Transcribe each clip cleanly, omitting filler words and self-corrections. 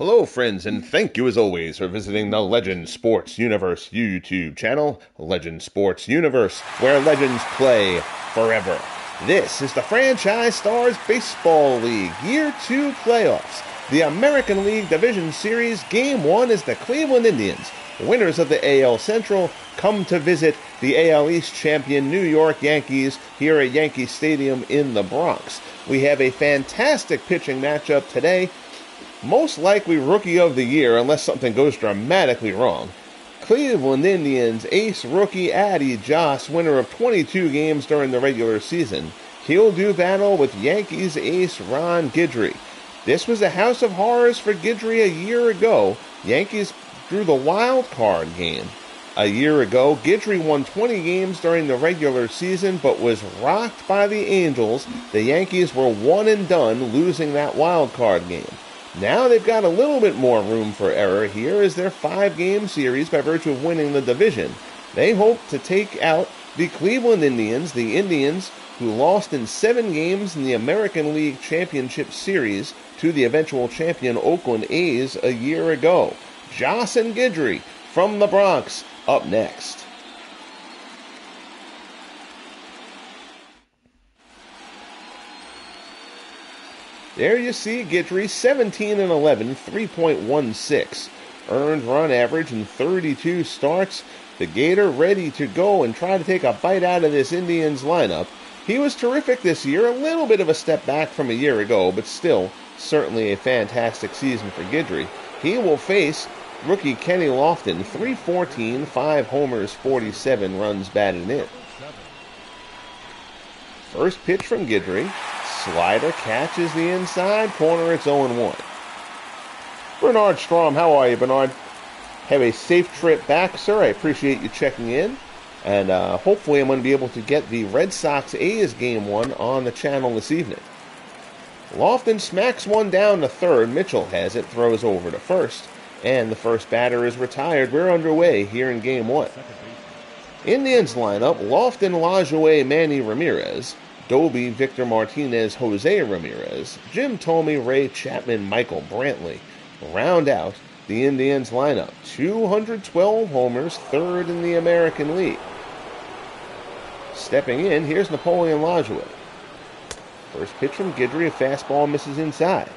Hello, friends, and thank you as always for visiting the Legend Sports Universe YouTube channel, Legend Sports Universe, where legends play forever. This is the Franchise Stars Baseball League Year 2 playoffs. The American League Division Series Game 1 is the Cleveland Indians, winners of the AL Central, come to visit the AL East champion New York Yankees here at Yankee Stadium in the Bronx. We have a fantastic pitching matchup today. Most likely Rookie of the Year, unless something goes dramatically wrong. Cleveland Indians ace rookie Addie Joss, winner of 22 games during the regular season. He'll do battle with Yankees ace Ron Guidry. This was a house of horrors for Guidry a year ago. Yankees drew the wild card game. A year ago, Guidry won 20 games during the regular season, but was rocked by the Angels. The Yankees were one and done, losing that wild card game. Now they've got a little bit more room for error here as their 5-game series by virtue of winning the division. They hope to take out the Cleveland Indians, the Indians who lost in 7 games in the American League Championship Series to the eventual champion Oakland A's a year ago. Joss and Guidry from the Bronx up next. There you see Guidry, 17-11, 3.16. Earned run average in 32 starts. The Gator ready to go and try to take a bite out of this Indians lineup. He was terrific this year, a little bit of a step back from a year ago, but still, certainly a fantastic season for Guidry. He will face rookie Kenny Lofton, 314, 5 homers, 47 runs batted in. First pitch from Guidry. Slider catches the inside corner. It's 0-1. Bernard Strom, how are you, Bernard? Have a safe trip back, sir. I appreciate you checking in. And hopefully I'm going to be able to get the Red Sox-A's Game 1 on the channel this evening. Lofton smacks one down to third. Mitchell has it, throws over to first. And the first batter is retired. We're underway here in Game 1. Indians lineup, Lofton, Lajoie, Manny Ramirez. Doby, Victor Martinez, Jose Ramirez, Jim Thome, Ray Chapman, Michael Brantley round out the Indians lineup. 212 homers, third in the American League. Stepping in, here's Napoleon Lajoie. First pitch from Guidry, a fastball misses inside.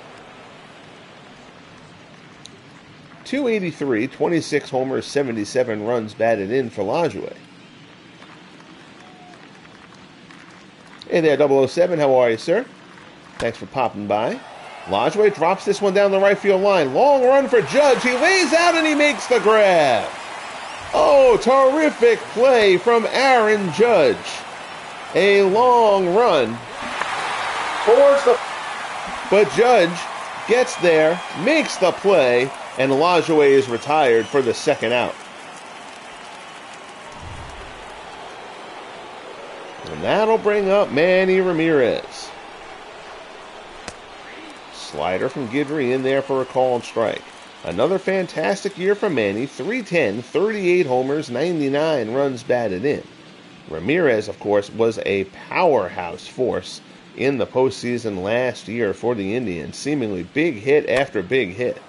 283, 26 homers, 77 runs batted in for Lajoie. Hey there, 007. How are you, sir? Thanks for popping by. Lajoie drops this one down the right field line. Long run for Judge. He lays out and he makes the grab. Oh, terrific play from Aaron Judge. A long run towards the... But Judge gets there, makes the play, and Lajoie is retired for the second out. And that'll bring up Manny Ramirez. Slider from Guidry in there for a called strike. Another fantastic year for Manny. 310, 38 homers, 99 runs batted in. Ramirez, of course, was a powerhouse force in the postseason last year for the Indians. Seemingly big hit after big hit.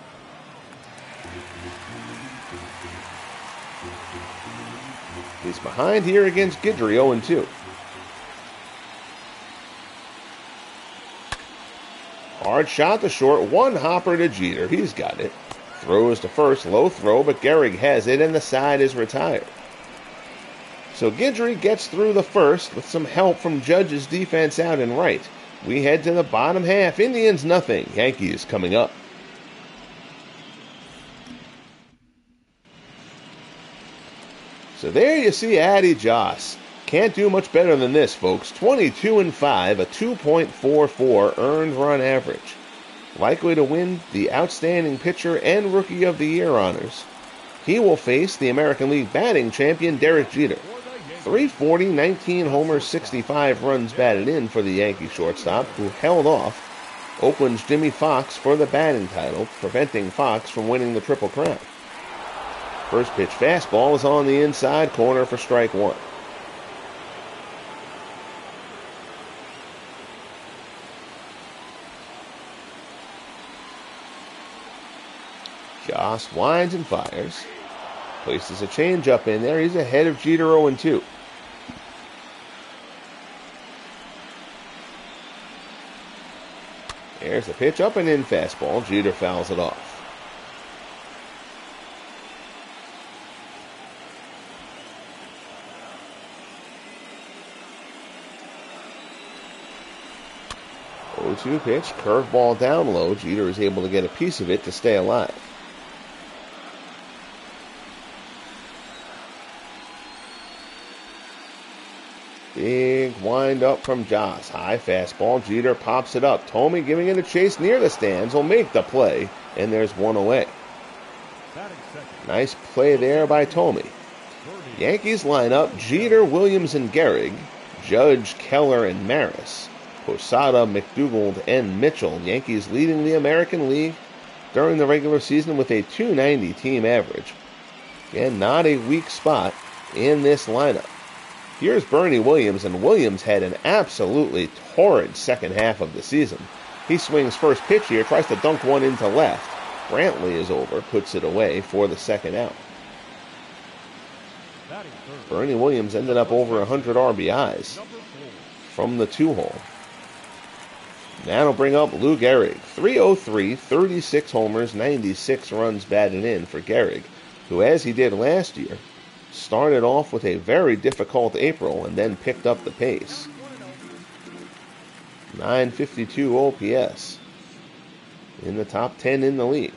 He's behind here against Guidry, 0-2. Hard shot to short, one hopper to Jeter. He's got it. Throws to first, low throw, but Gehrig has it, and the side is retired. So Guidry gets through the first with some help from Judge's defense out and right. We head to the bottom half. Indians nothing. Yankees coming up. So there you see Addie Joss. Can't do much better than this, folks. 22-5, a 2.44 earned run average. Likely to win the Outstanding Pitcher and Rookie of the Year honors. He will face the American League batting champion Derek Jeter. 340, 19 homers, 65 runs batted in for the Yankee shortstop, who held off Oakland's Jimmy Fox for the batting title, preventing Fox from winning the Triple Crown. First pitch fastball is on the inside corner for strike one. Joss winds and fires. Places a changeup in there. He's ahead of Jeter 0-2. There's the pitch, up and in fastball. Jeter fouls it off. Oh-2 pitch, curveball down low. Jeter is able to get a piece of it to stay alive. Big wind up from Joss. High fastball. Jeter pops it up. Thome giving it a chase near the stands. Will make the play, and there's one away. Nice play there by Thome. Yankees line up Jeter, Williams, and Gehrig. Judge, Keller, and Maris. Posada, McDougald, and Mitchell. Yankees leading the American League during the regular season with a .290 team average. Again, not a weak spot in this lineup. Here's Bernie Williams, and Williams had an absolutely torrid second half of the season. He swings first pitch here, tries to dunk one into left. Brantley is over, puts it away for the second out. Bernie Williams ended up over 100 RBIs from the 2-hole. Now it'll bring up Lou Gehrig. 303, 36 homers, 96 runs batted in for Gehrig, who, as he did last year, started off with a very difficult April and then picked up the pace. 952 OPS. In the top 10 in the league.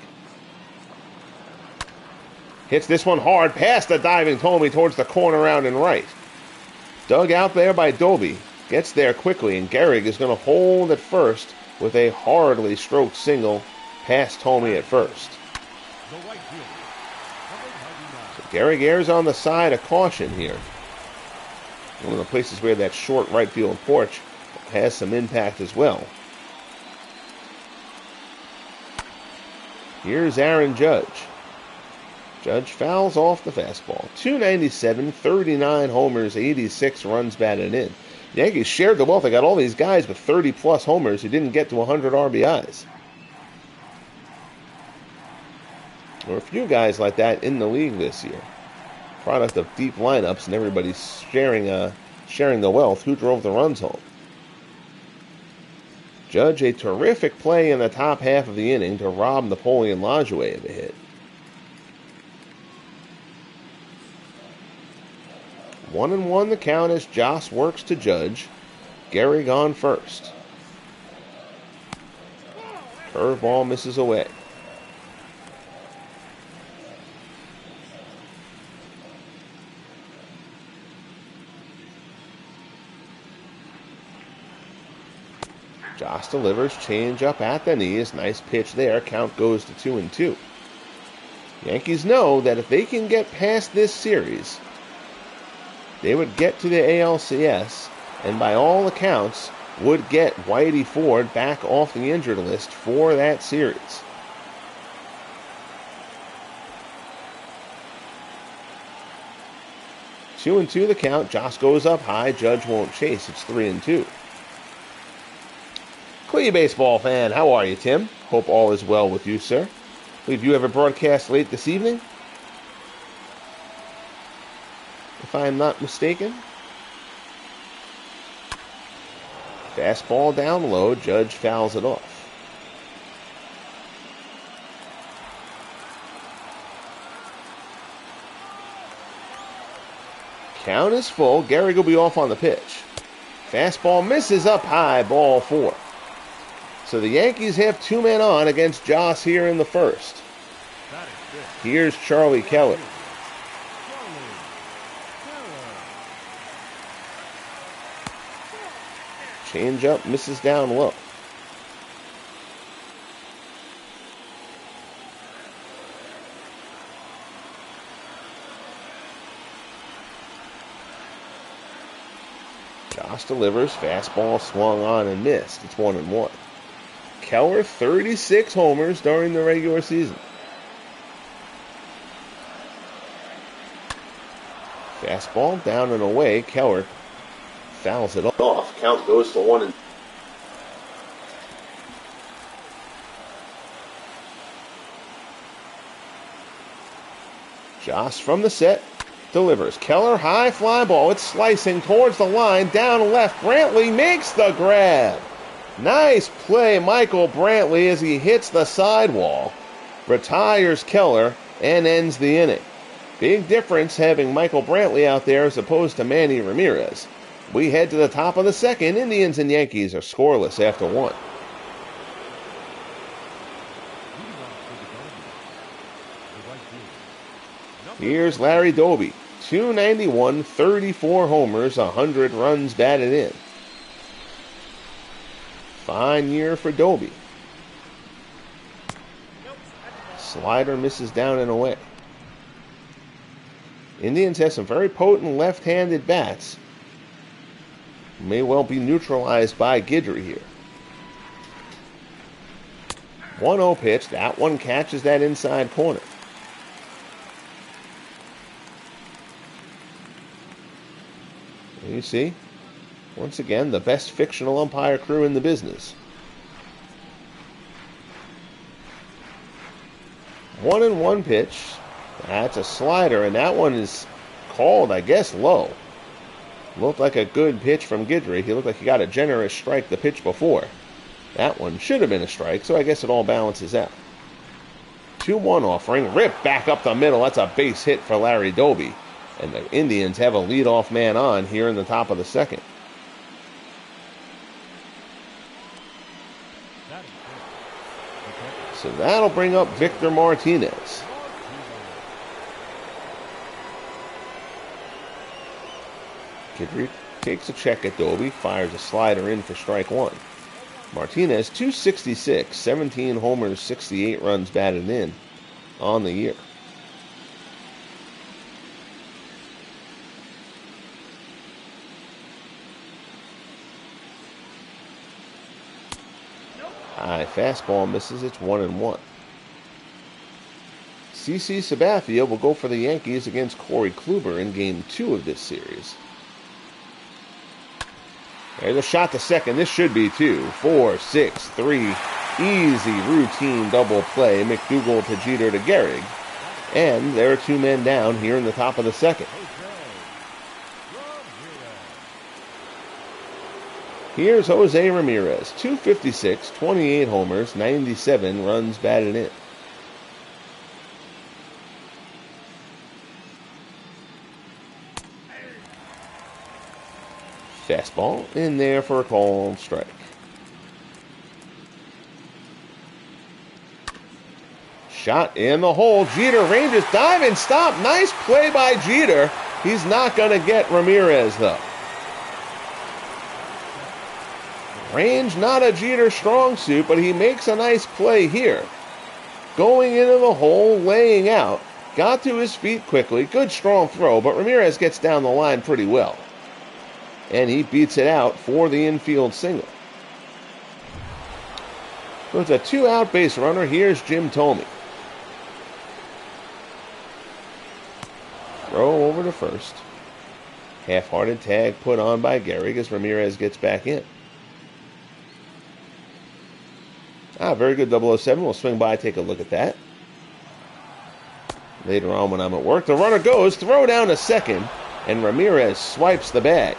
Hits this one hard past the diving Thome towards the corner out and right. Dug out there by Doby. Gets there quickly, and Gehrig is going to hold at first with a hardly stroked single past Thome at first. Gehrig airs on the side of caution here. One of the places where that short right field porch has some impact as well. Here's Aaron Judge. Judge fouls off the fastball. .297, 39 homers, 86 runs batted in. The Yankees shared the wealth. They got all these guys with 30-plus homers who didn't get to 100 RBIs. There were a few guys like that in the league this year. Product of deep lineups and everybody's sharing the wealth. Who drove the runs home? Judge, a terrific play in the top half of the inning to rob Napoleon Lajoie of a hit. 1-1 the count as Joss works to Judge. Gehrig on first. Curveball misses away. Joss delivers, changeup at the knees. Nice pitch there. Count goes to 2-2. Yankees know that if they can get past this series, they would get to the ALCS, and by all accounts, would get Whitey Ford back off the injured list for that series. Two and two the count. Joss goes up high. Judge won't chase. It's 3-2. Clee baseball fan, how are you, Tim? Hope all is well with you, sir. Believe you have a broadcast late this evening, if I am not mistaken. Fastball down low. Judge fouls it off. Count is full. Gehrig will be off on the pitch. Fastball misses up high. Ball 4. So the Yankees have 2 men on against Joss here in the first. Here's Charlie Keller. Changeup misses down low. Joss delivers. Fastball swung on and missed. It's 1-1. Keller, 36 homers during the regular season. Fastball down and away. Keller fouls it off. Count goes to 1-2. Joss from the set. Delivers. Keller, high fly ball. It's slicing towards the line. Down left. Brantley makes the grab. Nice play, Michael Brantley, as he hits the sidewall. Retires Keller and ends the inning. Big difference having Michael Brantley out there as opposed to Manny Ramirez. We head to the top of the second. Indians and Yankees are scoreless after one. Here's Larry Doby. 291, 34 homers, 100 runs batted in. Fine year for Doby. Slider misses down and away. Indians have some very potent left-handed bats. May well be neutralized by Guidry here. 1-0 pitch. That one catches that inside corner. You see, once again, the best fictional umpire crew in the business. 1-1 pitch. That's a slider, and that one is called, I guess, low. Looked like a good pitch from Guidry. He looked like he got a generous strike the pitch before. That one should have been a strike, so I guess it all balances out. 2-1 offering. Rip back up the middle. That's a base hit for Larry Doby. And the Indians have a leadoff man on here in the top of the second. So that'll bring up Victor Martinez. Guidry takes a check at Doby, fires a slider in for strike one. Martinez, 266, 17 homers, 68 runs batted in on the year. High fastball misses. It's 1-1. CC Sabathia will go for the Yankees against Corey Kluber in Game 2 of this series. There's a shot to second. This should be 2. 4, 6, 3. Easy routine double play. McDougal to Jeter to Gehrig. And there are two men down here in the top of the second. Here's Jose Ramirez, 256, 28 homers, 97 runs batted in. Fastball in there for a called strike. Shot in the hole. Jeter ranges, dive and stop. Nice play by Jeter. He's not going to get Ramirez, though. Range not a Jeter strong suit, but he makes a nice play here. Going into the hole, laying out. Got to his feet quickly. Good strong throw, but Ramirez gets down the line pretty well. And he beats it out for the infield single. So it's a 2-out base runner. Here's Jim Thome. Throw over to first. Half-hearted tag put on by Gehrig as Ramirez gets back in. Very good 007. We'll swing by, take a look at that. Later on when I'm at work, the runner goes, throw down to second, and Ramirez swipes the bag.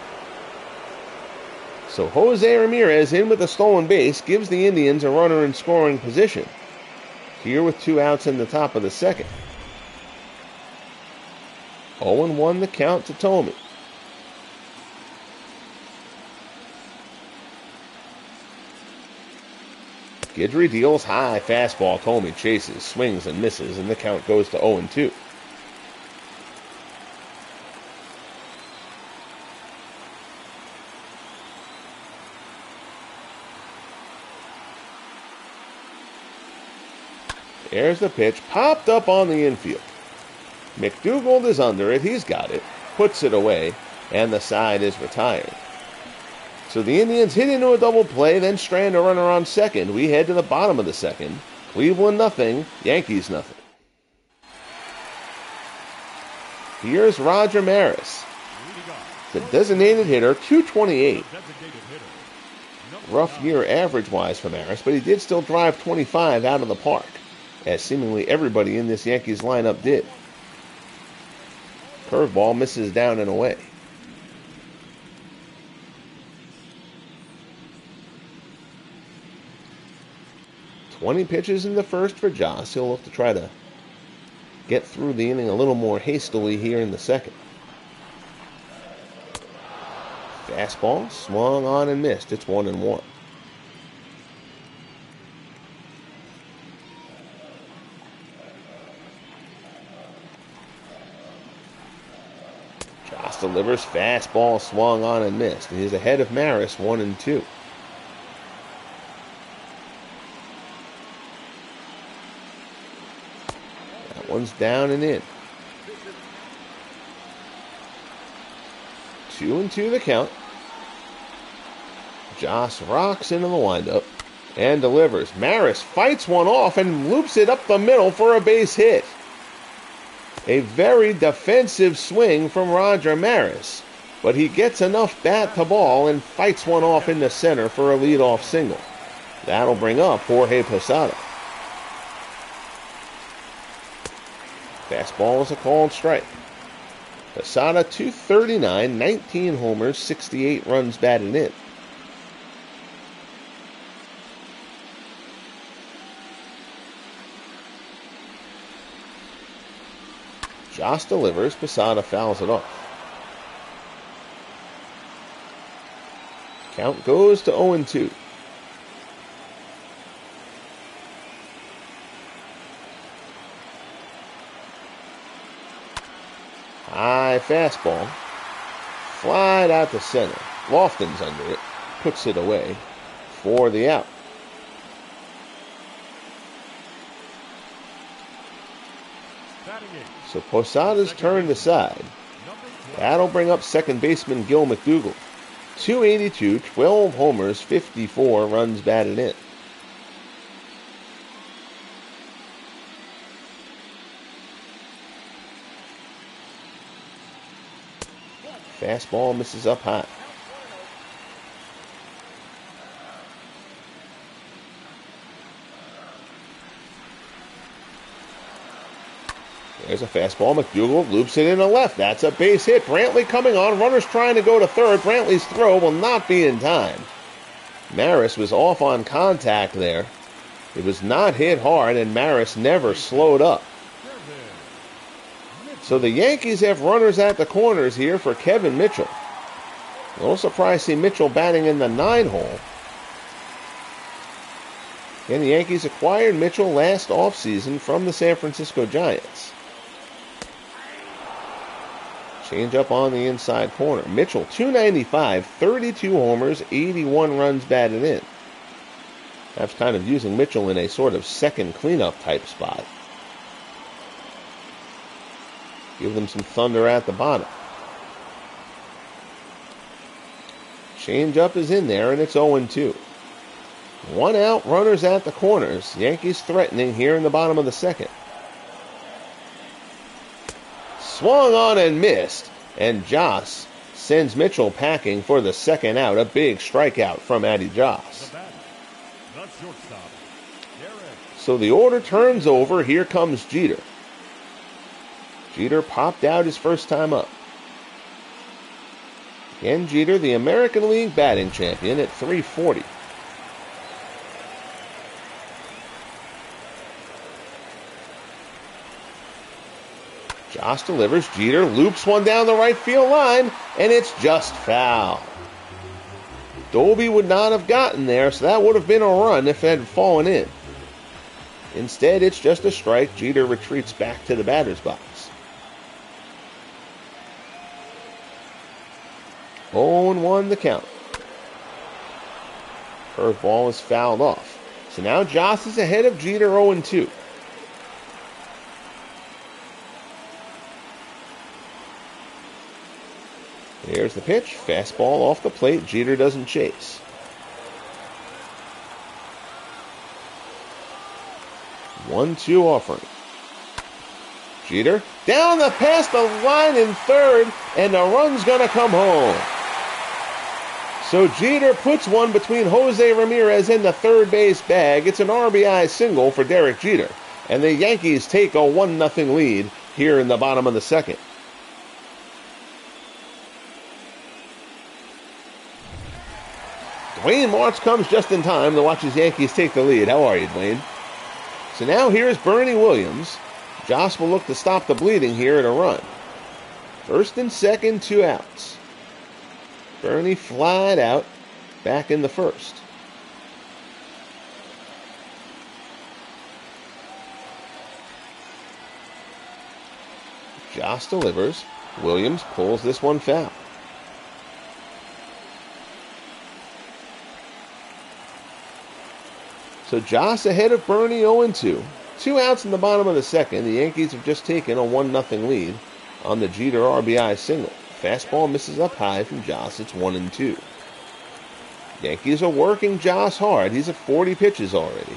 So Jose Ramirez in with a stolen base gives the Indians a runner in scoring position. Here with 2 outs in the top of the second. 0-1 the count to Thome. Guidry deals high fastball. Thome chases, swings, and misses, and the count goes to 0-2. There's the pitch, popped up on the infield. McDougal is under it. He's got it, puts it away, and the side is retired. So the Indians hit into a double play, then strand a runner on second. We head to the bottom of the second. Cleveland nothing, Yankees nothing. Here's Roger Maris, the designated hitter, 228. Rough year average-wise for Maris, but he did still drive 25 out of the park, as seemingly everybody in this Yankees lineup did. Curveball misses down and away. "20 pitches in the first for Joss. He'll look to try to get through the inning a little more hastily here in the second. Fastball swung on and missed. It's 1-1. Joss delivers. Fastball swung on and missed. He's ahead of Maris, 1-2. That one's down and in. 2-2 the count. Joss rocks into the windup and delivers. Maris fights one off and loops it up the middle for a base hit. A very defensive swing from Roger Maris, but he gets enough bat to ball and fights one off into center for a leadoff single. That'll bring up Jorge Posada. Fastball is a called strike. Posada, .239, 19 homers, 68 runs batted in. Joss delivers. Posada fouls it off. Count goes to 0-2. High fastball. Flied out to center. Lofton's under it. Puts it away for the out. So Posada's turned aside. That'll bring up second baseman Gil McDougall. .282, 12 homers, 54 runs batted in. Fastball misses up high. There's a fastball. McDougall loops it in the left. That's a base hit. Brantley coming on. Runners trying to go to third. Brantley's throw will not be in time. Maris was off on contact there. It was not hit hard, and Maris never slowed up. So the Yankees have runners at the corners here for Kevin Mitchell. A little surprised to see Mitchell batting in the 9-hole. And the Yankees acquired Mitchell last offseason from the San Francisco Giants. Change up on the inside corner. Mitchell, .295, 32 homers, 81 runs batted in. That's kind of using Mitchell in a sort of second cleanup type spot. Give them some thunder at the bottom. Change up is in there, and it's 0-2. One out, runners at the corners. Yankees threatening here in the bottom of the second. Swung on and missed, and Joss sends Mitchell packing for the second out. A big strikeout from Addie Joss. So the order turns over. Here comes Jeter. Jeter popped out his first time up. Again, Jeter, the American League batting champion at .340. Joss delivers. Jeter loops one down the right field line, and it's just foul. Doby would not have gotten there, so that would have been a run if it had fallen in. Instead, it's just a strike. Jeter retreats back to the batter's box. 0-1 the count. Curveball is fouled off. So now Joss is ahead of Jeter 0-2. There's the pitch. Fastball off the plate. Jeter doesn't chase. One-two offering. Jeter down the past the line in third, and the run's going to come home. So Jeter puts one between Jose Ramirez and the third base bag. It's an RBI single for Derek Jeter, and the Yankees take a 1-0 lead here in the bottom of the second. Dwayne Marks comes just in time to watch his Yankees take the lead. How are you, Dwayne? So now here's Bernie Williams. Joss will look to stop the bleeding here at a run. First and second, 2 outs. Bernie flied out, back in the first. Joss delivers. Williams pulls this one foul. So Joss ahead of Bernie 0-2. 2 outs in the bottom of the second. The Yankees have just taken a 1-0 lead on the Jeter RBI single. Fastball misses up high from Joss. It's 1-2. Yankees are working Joss hard. He's at 40 pitches already.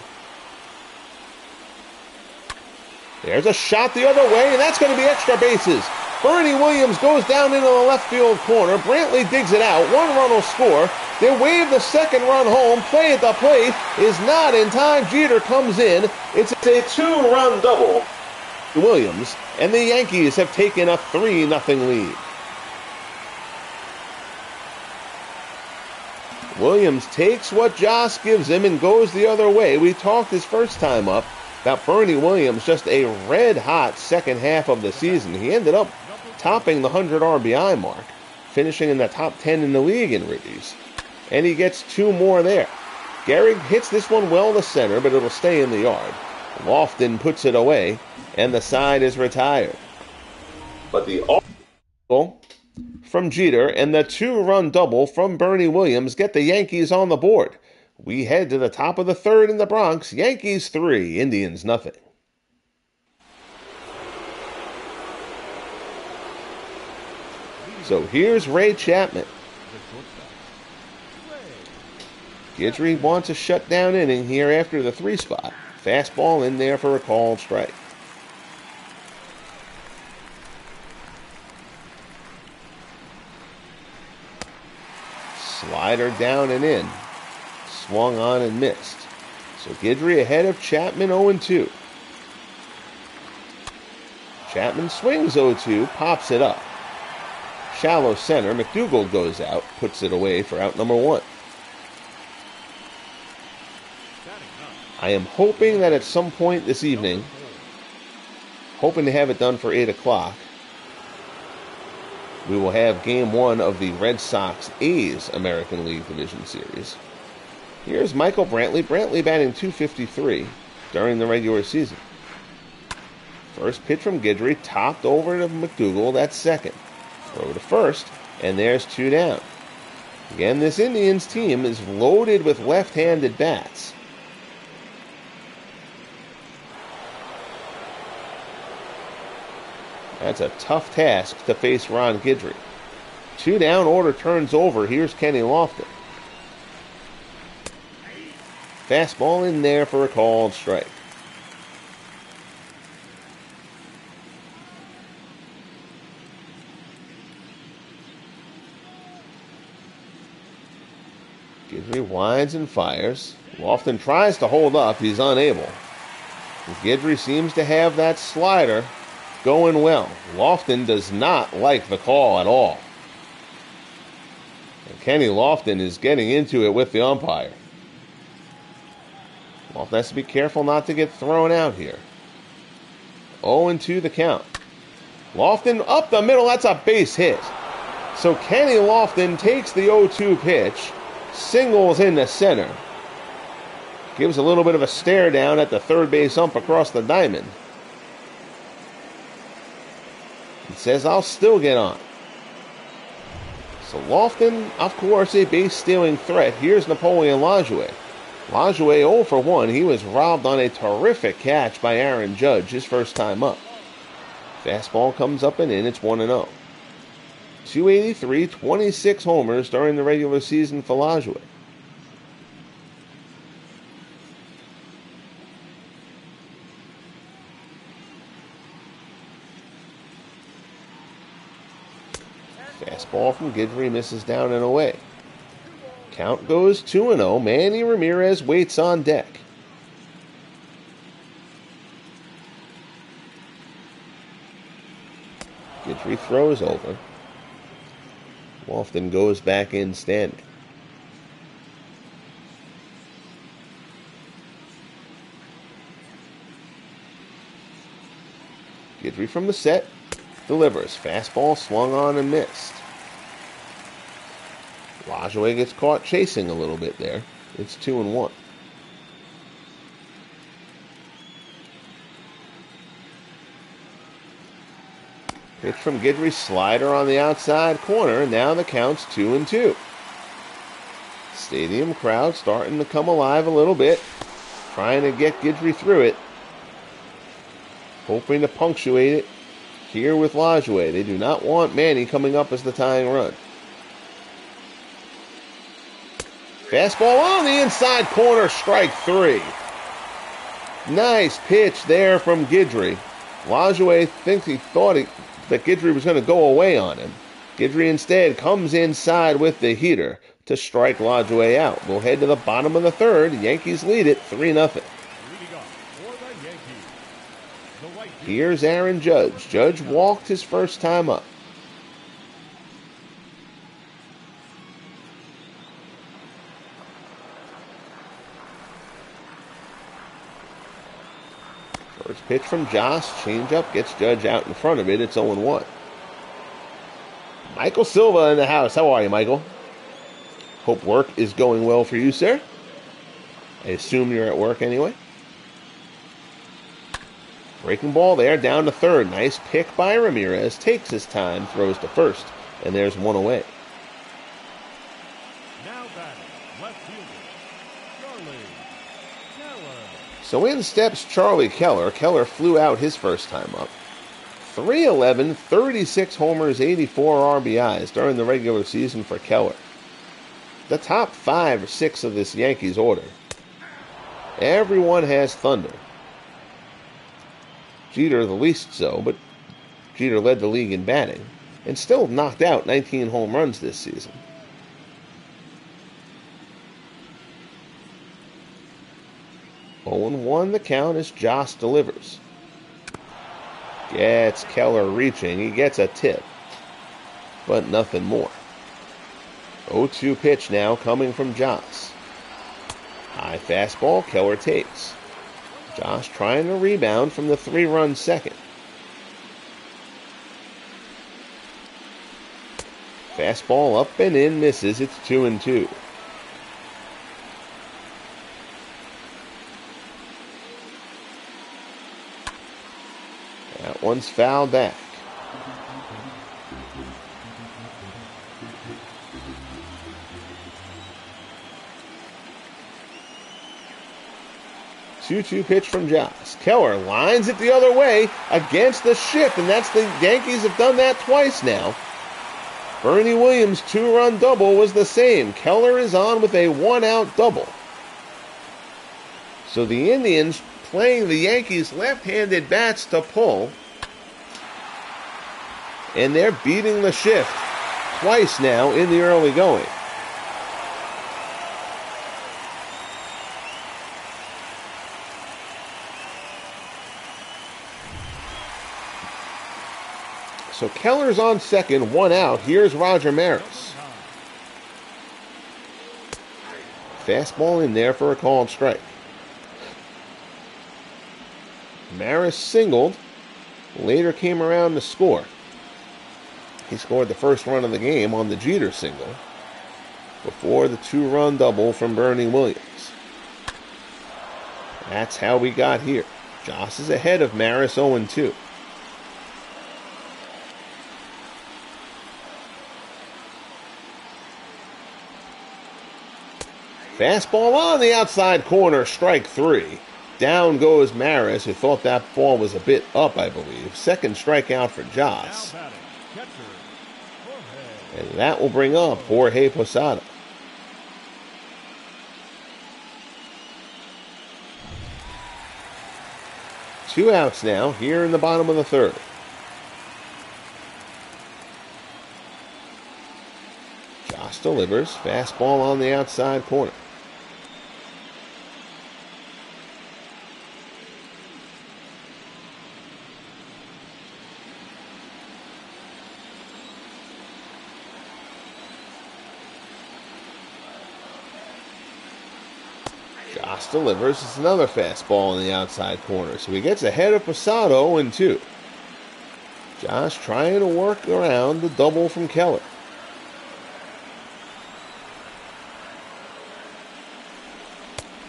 There's a shot the other way, and that's going to be extra bases. Bernie Williams goes down into the left field corner. Brantley digs it out. 1 run will score. They wave the second run home. Play at the plate is not in time. Jeter comes in. It's a 2-run double to Williams, and the Yankees have taken a 3-0 lead. Williams takes what Joss gives him and goes the other way. We talked his first time up about Bernie Williams, just a red-hot second half of the season. He ended up topping the 100 RBI mark, finishing in the top 10 in the league in ribbies. And he gets 2 more there. Gehrig hits this one well to center, but it'll stay in the yard. Lofton puts it away, and the side is retired. But the goal from Jeter and the 2-run double from Bernie Williams get the Yankees on the board. We head to the top of the third in the Bronx. Yankees 3, Indians nothing. So here's Ray Chapman. Guidry wants a shutdown inning here after the 3 spot. Fastball in there for a called strike. Slider down and in. Swung on and missed. So Guidry ahead of Chapman 0-2. Chapman swings 0-2, pops it up. Shallow center, McDougal goes out, puts it away for out number 1. I am hoping that at some point this evening, hoping to have it done for 8 o'clock, we will have Game 1 of the Red Sox-A's American League Division Series. Here's Michael Brantley. Brantley batting .253 during the regular season. First pitch from Guidry, topped over to McDougal. That's second. Throw to first, and there's 2 down. Again, this Indians team is loaded with left-handed bats. That's a tough task to face Ron Guidry. 2 down, order turns over. Here's Kenny Lofton. Fastball in there for a called strike. Guidry winds and fires. Lofton tries to hold up. He's unable. Guidry seems to have that slider going well. Lofton does not like the call at all. And Kenny Lofton is getting into it with the umpire. Lofton has to be careful not to get thrown out here. 0-2 the count. Lofton up the middle. That's a base hit. So Kenny Lofton takes the 0-2 pitch, singles into center. Gives a little bit of a stare down at the third base ump across the diamond. He says, I'll still get on. So Lofton, of course, a base-stealing threat. Here's Napoleon Lajoie. Lajoie 0 for 1. He was robbed on a terrific catch by Aaron Judge his first time up. Fastball comes up and in. It's 1-0. 283, 26 homers during the regular season for Lajoie. Fastball from Guidry misses down and away. Count goes 2-0. Manny Ramirez waits on deck. Guidry throws over. Lofton goes back in standing. Guidry from the set. Delivers. Fastball swung on and missed. Lajoie gets caught chasing a little bit there. It's 2-1. Pitch from Guidry, slider on the outside corner. Now the count's 2-2. Stadium crowd starting to come alive a little bit. Trying to get Guidry through it. Hoping to punctuate it here with Lajoie. They do not want Manny coming up as the tying run. Fastball on the inside corner, strike 3. Nice pitch there from Guidry. Lajoie thinks he thought that Guidry was going to go away on him. Guidry instead comes inside with the heater to strike Lajoie out. We'll head to the bottom of the third. Yankees lead it 3-0. Here's Aaron Judge. Judge walked his first time up. First pitch from Joss. Changeup gets Judge out in front of it. It's 0-1. Michael Silva in the house. How are you, Michael? Hope work is going well for you, sir. I assume you're at work anyway. Breaking ball there, down to third. Nice pick by Ramirez. Takes his time, throws to first, and there's one away. Now batting, left fielder, Charlie Keller. So in steps Charlie Keller. Keller flew out his first time up. 311, 36 homers, 84 RBIs during the regular season for Keller. The top 5 or 6 of this Yankees order. Everyone has thunder. Jeter the least so, but Jeter led the league in batting and still knocked out 19 home runs this season. Oh and 1 the count as Joss delivers. Gets Keller reaching. He gets a tip, but nothing more. 0-2 pitch now coming from Joss. High fastball, Keller takes. Josh trying to rebound from the 3-run second. Fastball up and in, misses. It's 2-2. That one's fouled back. Two-two pitch from Joss. Keller lines it the other way against the shift, and that's the Yankees have done that twice now. Bernie Williams' 2-run double was the same. Keller is on with a 1-out double. So the Indians playing the Yankees' left-handed bats to pull, and they're beating the shift twice now in the early going. So Keller's on second, 1 out. Here's Roger Maris. Fastball in there for a called strike. Maris singled, later came around to score. He scored the first run of the game on the Jeter single before the 2-run double from Bernie Williams. That's how we got here. Joss is ahead of Maris 0-2. Fastball on the outside corner, strike 3. Down goes Maris, who thought that ball was a bit up, I believe. Second strikeout for Joss. And that will bring up Jorge Posada. Two outs now, here in the bottom of the third. Joss delivers, fastball on the outside corner. Joss delivers. It's another fastball in the outside corner. So he gets ahead of Posada 0-2. Joss trying to work around the double from Keller.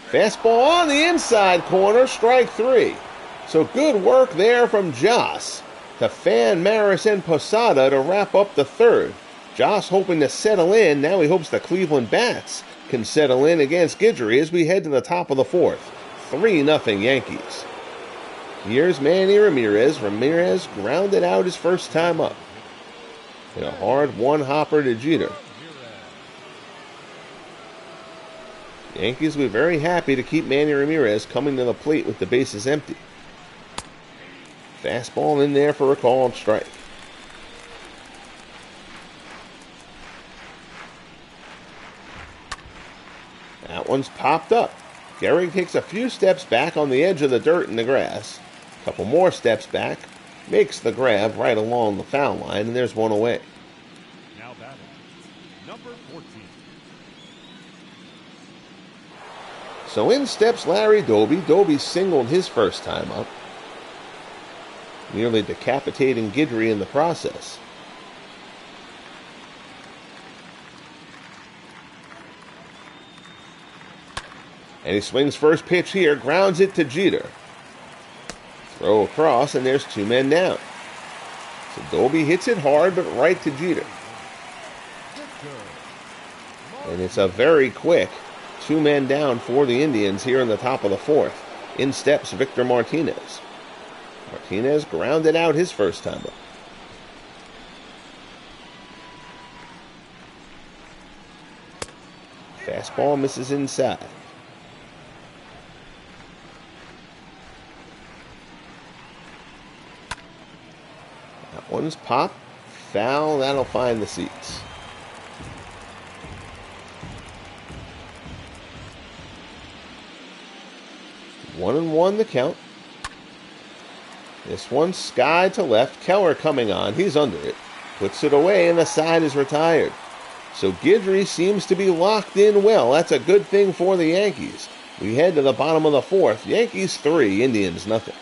Fastball on the inside corner, strike 3. So good work there from Joss to fan Maris and Posada to wrap up the third. Joss hoping to settle in. Now he hopes the Cleveland Bats can settle in against Guidry as we head to the top of the fourth. 3-0 Yankees. Here's Manny Ramirez. Ramirez grounded out his first time up. And a hard one-hopper to Jeter. The Yankees will be very happy to keep Manny Ramirez coming to the plate with the bases empty. Fastball in there for a called strike. That one's popped up. Gehrig takes a few steps back on the edge of the dirt and the grass. A couple more steps back. Makes the grab right along the foul line, and there's one away. Now batting, number 14. So in steps Larry Doby. Doby singled his first time up, nearly decapitating Guidry in the process. And he swings first pitch here, grounds it to Jeter. Throw across, and there's 2 men down. So Doby hits it hard, but right to Jeter. And it's a very quick 2 men down for the Indians here in the top of the fourth. In steps Victor Martinez. Martinez grounded out his first time up. Fastball misses inside. That one's popped. Foul. That'll find the seats. 1-1 the count. This one sky to left. Keller coming on. He's under it. Puts it away, and the side is retired. So Guidry seems to be locked in well. That's a good thing for the Yankees. We head to the bottom of the fourth. Yankees 3, Indians nothing.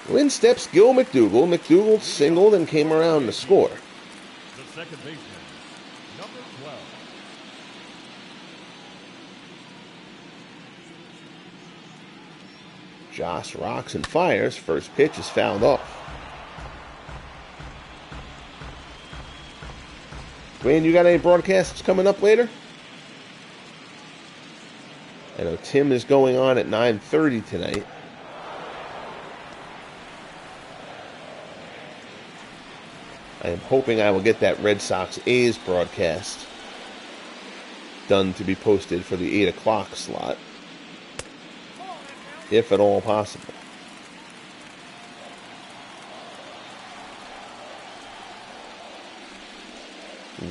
In steps Gil McDougall. McDougall singled and came around to score. The second baseman, number 12. Joss rocks and fires. First pitch is fouled off. Dwayne, you got any broadcasts coming up later? I know Tim is going on at 9:30 tonight. I am hoping I will get that Red Sox A's broadcast done to be posted for the 8 o'clock slot, if at all possible.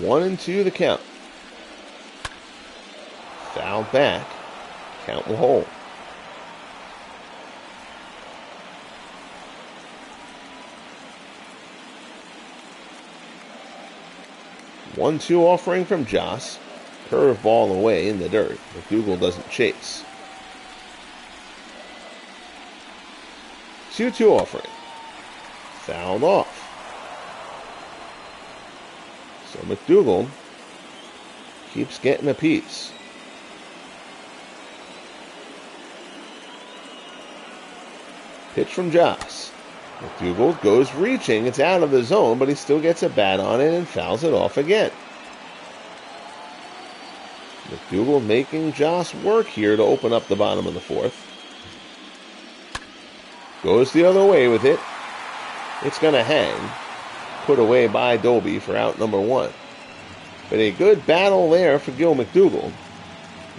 One and two the count. Fouled back. Count will hold. One-two offering from Joss. Curveball away in the dirt. McDougall doesn't chase. 2-2 offering. Fouled off. So McDougall keeps getting a piece. Pitch from Joss. McDougall goes reaching. It's out of the zone, but he still gets a bat on it and fouls it off again. McDougall making Joss work here to open up the bottom of the fourth. Goes the other way with it. It's going to hang. Put away by Doby for out number one. But a good battle there for Gil McDougall.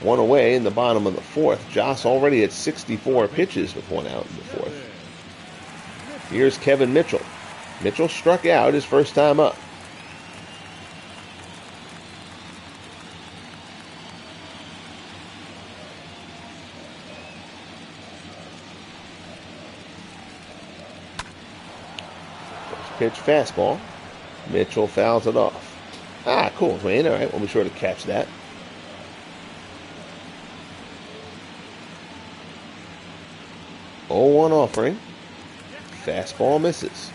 One away in the bottom of the fourth. Joss already at 64 pitches with one out in the fourth. Here's Kevin Mitchell. Mitchell struck out his first time up. Pitch fastball. Mitchell fouls it off. Ah, cool, Dwayne. All right, we'll be sure to catch that. 0-1 offering. Fastball misses.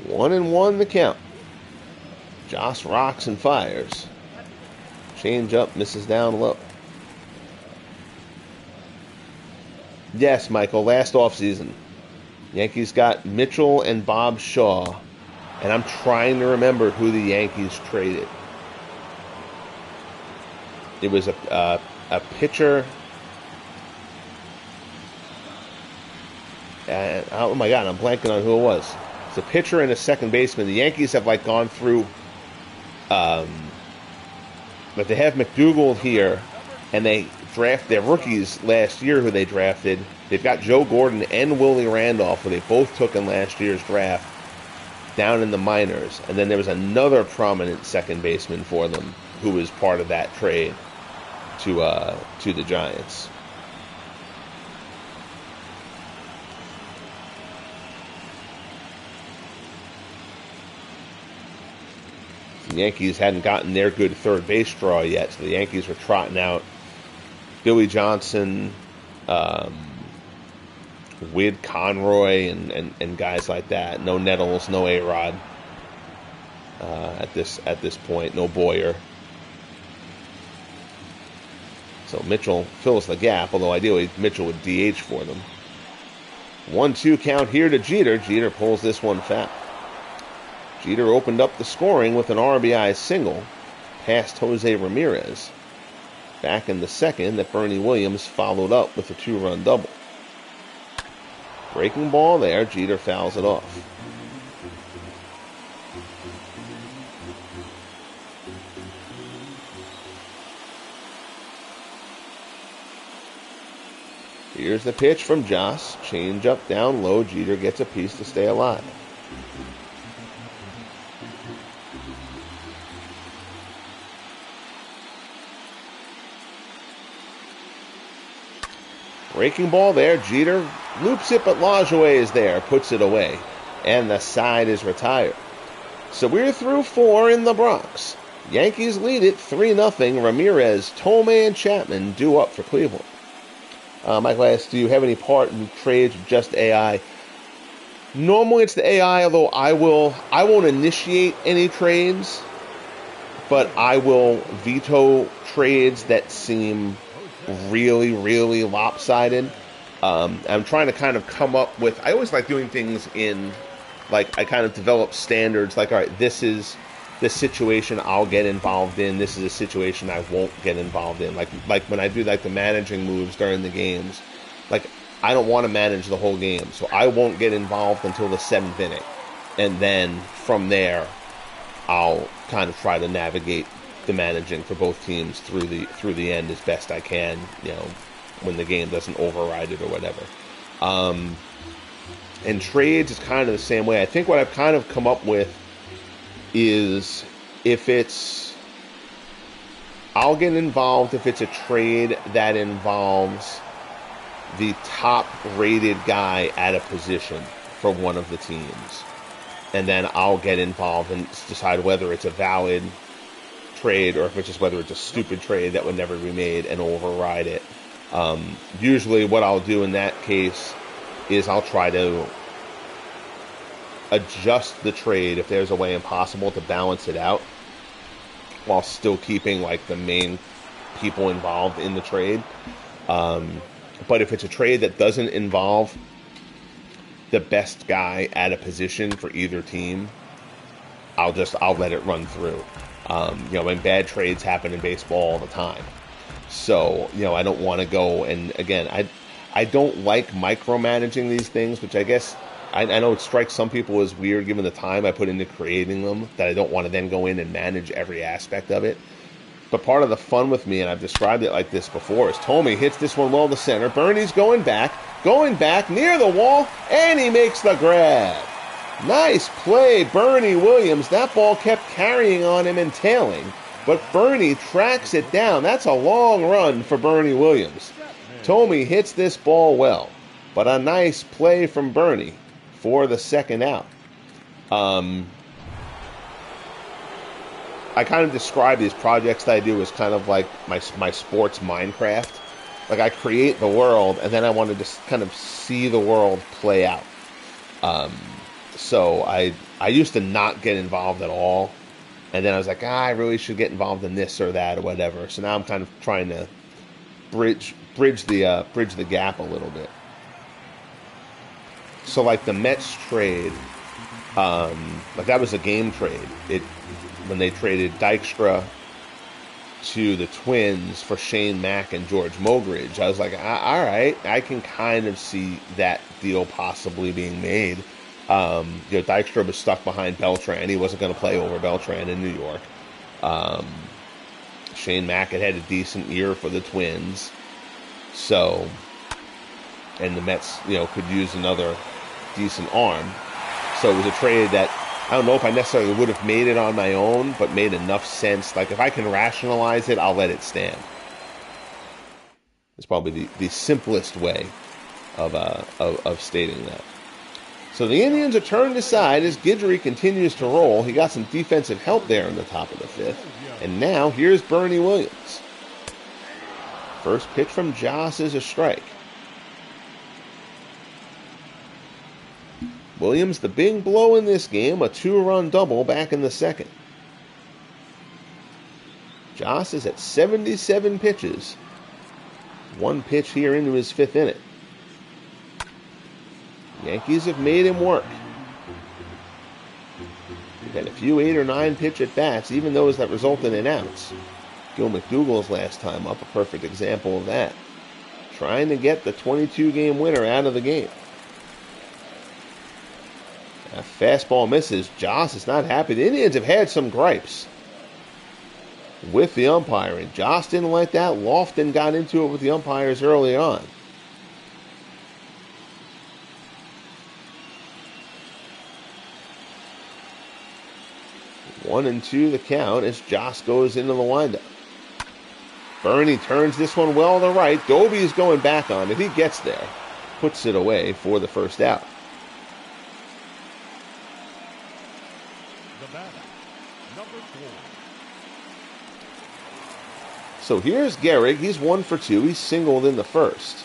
One and one the count. Joss rocks and fires. Change up, misses down low. Yes, Michael, last offseason, Yankees got Mitchell and Bob Shaw, and I'm trying to remember who the Yankees traded. It was a pitcher. And, oh my God, I'm blanking on who it was. It's a pitcher and a second baseman. The Yankees have like gone through, but they have McDougal here, and they draft their rookies last year who they drafted. They've got Joe Gordon and Willie Randolph, who they both took in last year's draft, down in the minors. And then there was another prominent second baseman for them who was part of that trade to the Giants. The Yankees hadn't gotten their good third base draw yet, so the Yankees were trotting out Billy Johnson, Wid Conroy, and guys like that. No Nettles, no A-Rod at this point. No Boyer. So Mitchell fills the gap, although ideally Mitchell would DH for them. 1-2 count here to Jeter. Jeter pulls this one foul. Jeter opened up the scoring with an RBI single past Jose Ramirez. Back in the second, that Bernie Williams followed up with a 2-run double. Breaking ball there, Jeter fouls it off. Here's the pitch from Joss. Change up down low. Jeter gets a piece to stay alive. Breaking ball there. Jeter loops it, but Lajoie is there. Puts it away. And the side is retired. So we're through 4 in the Bronx. Yankees lead it 3-0. Ramirez, Tomei, and Chapman due up for Cleveland. Michael asks, do you have any part in trades with just AI? Normally it's the AI, although I won't initiate any trades, but I will veto trades that seem really, really lopsided. I'm trying to kind of come up with, I always like doing things in, like, I kind of develop standards, like, all right, this is the situation I'll get involved in, this is a situation I won't get involved in. Like when I do like the managing moves during the games, like I don't want to manage the whole game, so I won't get involved until the 7th inning. And then from there, I'll kind of try to navigate the managing for both teams through the end as best I can, you know, when the game doesn't override it or whatever. And trades is kind of the same way. I think what I've kind of come up with is I'll get involved if it's a trade that involves the top rated guy at a position for one of the teams. And then I'll get involved and decide whether it's a valid trade or if it's just whether it's a stupid trade that would never be made and override it. Usually what I'll do in that case is I'll try to adjust the trade if there's a way impossible to balance it out while still keeping like the main people involved in the trade. But if it's a trade that doesn't involve the best guy at a position for either team, I'll let it run through. And bad trades happen in baseball all the time. So, I don't want to go, and again, I don't like micromanaging these things, which I guess I know it strikes some people as weird given the time I put into creating them, that I don't want to then go in and manage every aspect of it. But part of the fun with me, and I've described it like this before, is Tomei hits this one well to center. Bernie's going back near the wall, and he makes the grab. Nice play, Bernie Williams. That ball kept carrying on him and tailing, but Bernie tracks it down. That's a long run for Bernie Williams. Tomei hits this ball well, but a nice play from Bernie for the second out. I kind of describe these projects that I do as kind of like my sports Minecraft. Like, I create the world, and then I want to just kind of see the world play out. So I used to not get involved at all, and then I was like, I really should get involved in this or that or whatever. So now I'm kind of trying to bridge the gap a little bit. So like the Mets trade, like that was a game trade. When they traded Dykstra to the Twins for Shane Mack and George Mogridge, I was like, all right, I can kind of see that deal possibly being made. Dykstra was stuck behind Beltran. He wasn't going to play over Beltran in New York. Shane Mack had a decent year for the Twins. So, and the Mets, could use another decent arm. So it was a trade that I don't know if I necessarily would have made it on my own, but made enough sense. Like, if I can rationalize it, I'll let it stand. It's probably the simplest way of stating that. So the Indians are turned aside as Guidry continues to roll. He got some defensive help there in the top of the fifth. And now here's Bernie Williams. First pitch from Joss is a strike. Williams, the big blow in this game, a 2-run double back in the second. Joss is at 77 pitches. One pitch here into his fifth inning. Yankees have made him work. He's had a few 8 or 9 pitch at bats, even those that resulted in outs. Gil McDougall's last time up, a perfect example of that. Trying to get the 22-game winner out of the game. That fastball misses. Joss is not happy. The Indians have had some gripes with the umpiring. Joss didn't like that. Lofton got into it with the umpires early on. One and two the count as Joss goes into the windup. Bernie turns this one well to right. Doby's going back on it. He gets there. Puts it away for the first out. So here's Gehrig. He's 1 for 2. He's singled in the first.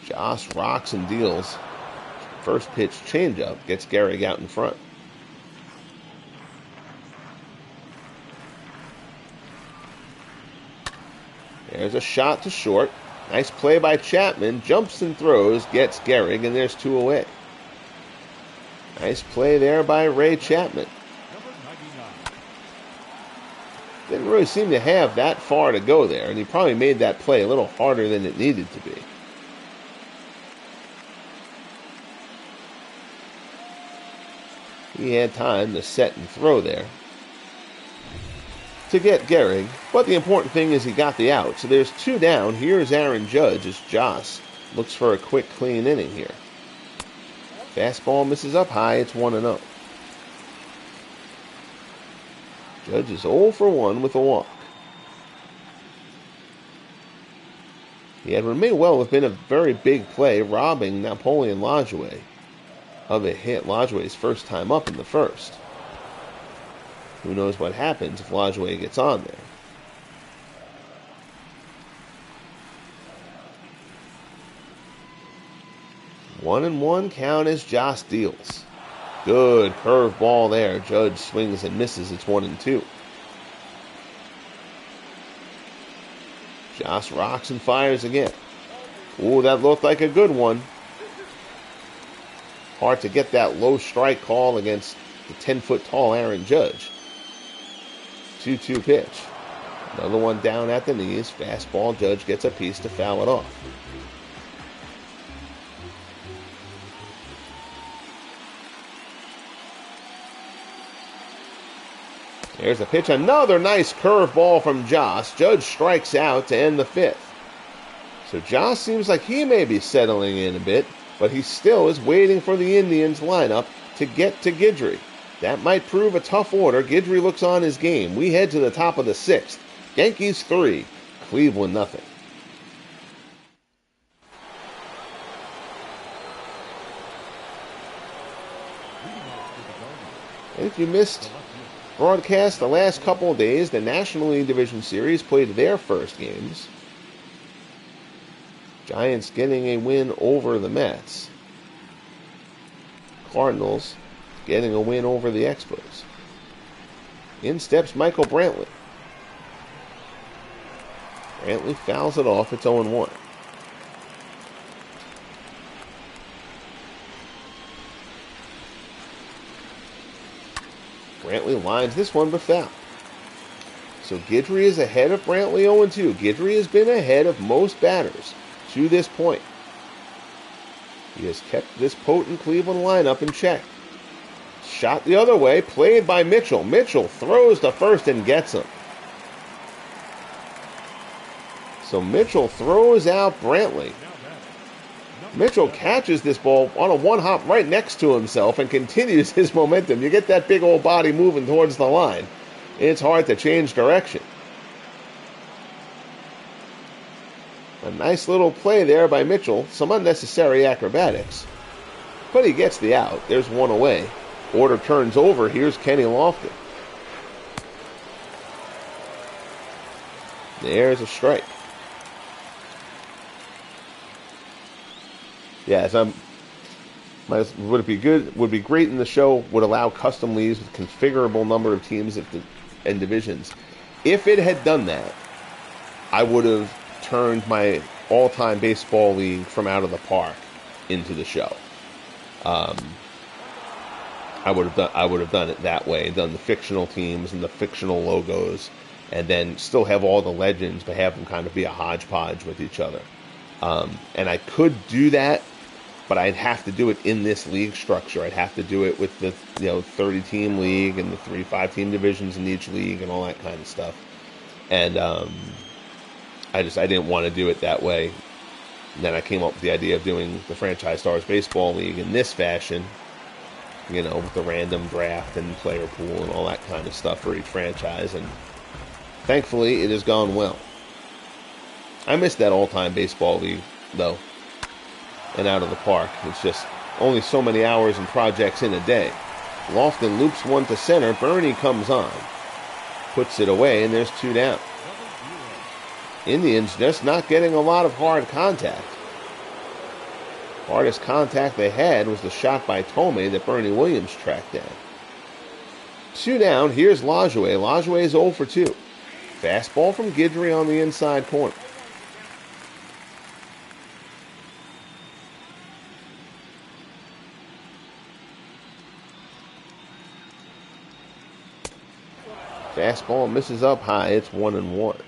Joss rocks and deals. First pitch changeup gets Gehrig out in front. There's a shot to short. Nice play by Chapman. Jumps and throws, gets Gehrig, and there's 2 away. Nice play there by Ray Chapman. Didn't really seem to have that far to go there, and he probably made that play a little harder than it needed to be. He had time to set and throw there to get Gehrig, but the important thing is he got the out. So there's 2 down. Here's Aaron Judge as Joss looks for a quick, clean inning here. Fastball misses up high. It's 1-0. Judge is 0 for 1 with a walk. He had may well have been a very big play, robbing Napoleon Lajoie of a hit. Lajoie's first time up in the first. Who knows what happens if Lajoie gets on there. One and one count as Joss deals. Good curve ball there. Judge swings and misses. It's 1-2. Joss rocks and fires again. Ooh, that looked like a good one. Hard to get that low strike call against the 10-foot tall Aaron Judge. 2-2 pitch. Another one down at the knees. Fastball. Judge gets a piece to foul it off. There's a pitch. Another nice curveball from Joss. Judge strikes out to end the fifth. So Joss seems like he may be settling in a bit, but he still is waiting for the Indians lineup to get to Guidry. That might prove a tough order. Guidry looks on his game. We head to the top of the sixth. Yankees 3, Cleveland 0. And if you missed broadcast the last couple of days, the National League Division Series played their first games. Giants getting a win over the Mets. Cardinals getting a win over the Expos. In steps Michael Brantley. Brantley fouls it off. It's 0-1. Brantley lines this one but foul. So Guidry is ahead of Brantley 0-2. Guidry has been ahead of most batters to this point. He has kept this potent Cleveland lineup in check. Shot the other way, played by Mitchell. Mitchell throws to first and gets him. So Mitchell throws out Brantley. Mitchell catches this ball on a one-hop right next to himself and continues his momentum. You get that big old body moving towards the line. It's hard to change direction. A nice little play there by Mitchell. Some unnecessary acrobatics. But he gets the out. There's one away. Order turns over. Here's Kenny Lofton. There's a strike. Yes, would it be good? Would be great in the show. Would allow custom leagues with configurable number of teams and divisions. If it had done that, I would have turned my all-time baseball league from Out of the Park into the show. I would have done it that way. Done the fictional teams and the fictional logos, and then still have all the legends, but have them kind of be a hodgepodge with each other. And I could do that, but I'd have to do it in this league structure. I'd have to do it with the 30-team league and the 3 5-team divisions in each league and all that kind of stuff. And I didn't want to do it that way. And then I came up with the idea of doing the Franchise Stars Baseball League in this fashion, with the random draft and player pool and all that kind of stuff for each franchise. And thankfully, it has gone well. I missed that all-time baseball league, though, and Out of the Park. It's just only so many hours and projects in a day. Lofton loops one to center. Bernie comes on, puts it away, and there's 2 down. Indians just not getting a lot of hard contact. Hardest contact they had was the shot by Tomei that Bernie Williams tracked down. 2 down. Here's Lajoie. Lajoie is 0 for 2. Fastball from Guidry on the inside corner. Fastball misses up high. It's 1-1.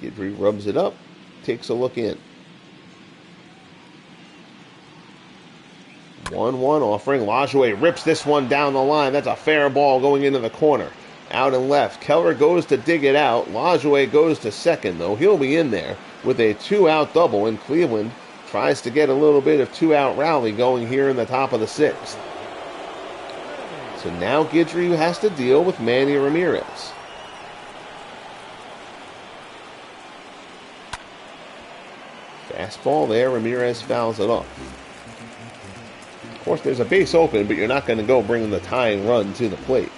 Guidry rubs it up, takes a look in. 1-1 offering. Lajoie rips this one down the line. That's a fair ball going into the corner. Out and left. Keller goes to dig it out. Lajoie goes to second, though. He'll be in there with a 2-out double, and Cleveland tries to get a little bit of 2-out rally going here in the top of the 6th. So now Guidry has to deal with Manny Ramirez. Fastball there. Ramirez fouls it off. Of course, there's a base open, but you're not going to go bring the tying run to the plate.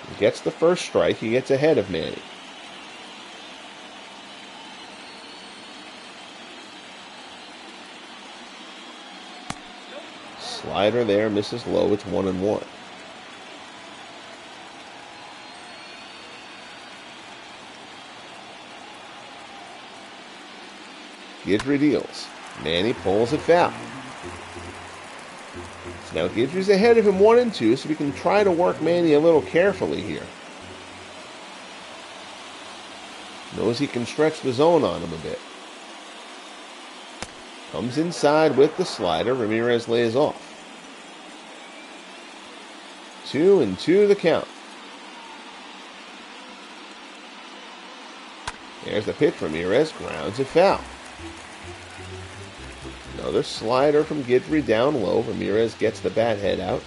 He gets the first strike. He gets ahead of Manny. Slider there, misses low. It's 1-1. Guidry deals. Manny pulls it foul. So now Guidry's ahead of him 1-2, so we can try to work Manny a little carefully here. Knows he can stretch the zone on him a bit. Comes inside with the slider. Ramirez lays off. 2-2 the count. There's the pitch. Ramirez grounds it foul. Another slider from Guidry down low. Ramirez gets the bat head out.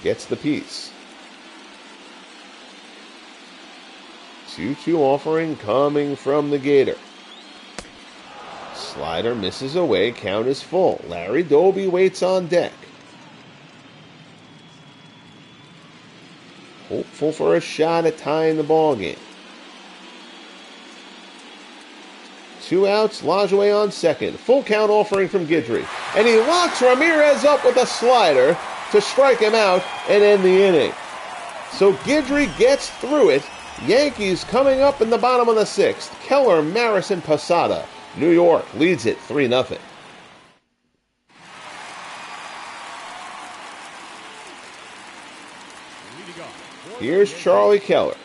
Gets the piece. 2-2 offering coming from the Gator. Slider misses away, count is full. Larry Doby waits on deck. Hopeful for a shot at tying the ball game. 2 outs, Lajoie on second. Full count offering from Guidry. And he locks Ramirez up with a slider to strike him out and end the inning. So Guidry gets through it. Yankees coming up in the bottom of the 6th. Keller, Maris, and Posada. New York leads it 3-0. Here's Charlie Keller.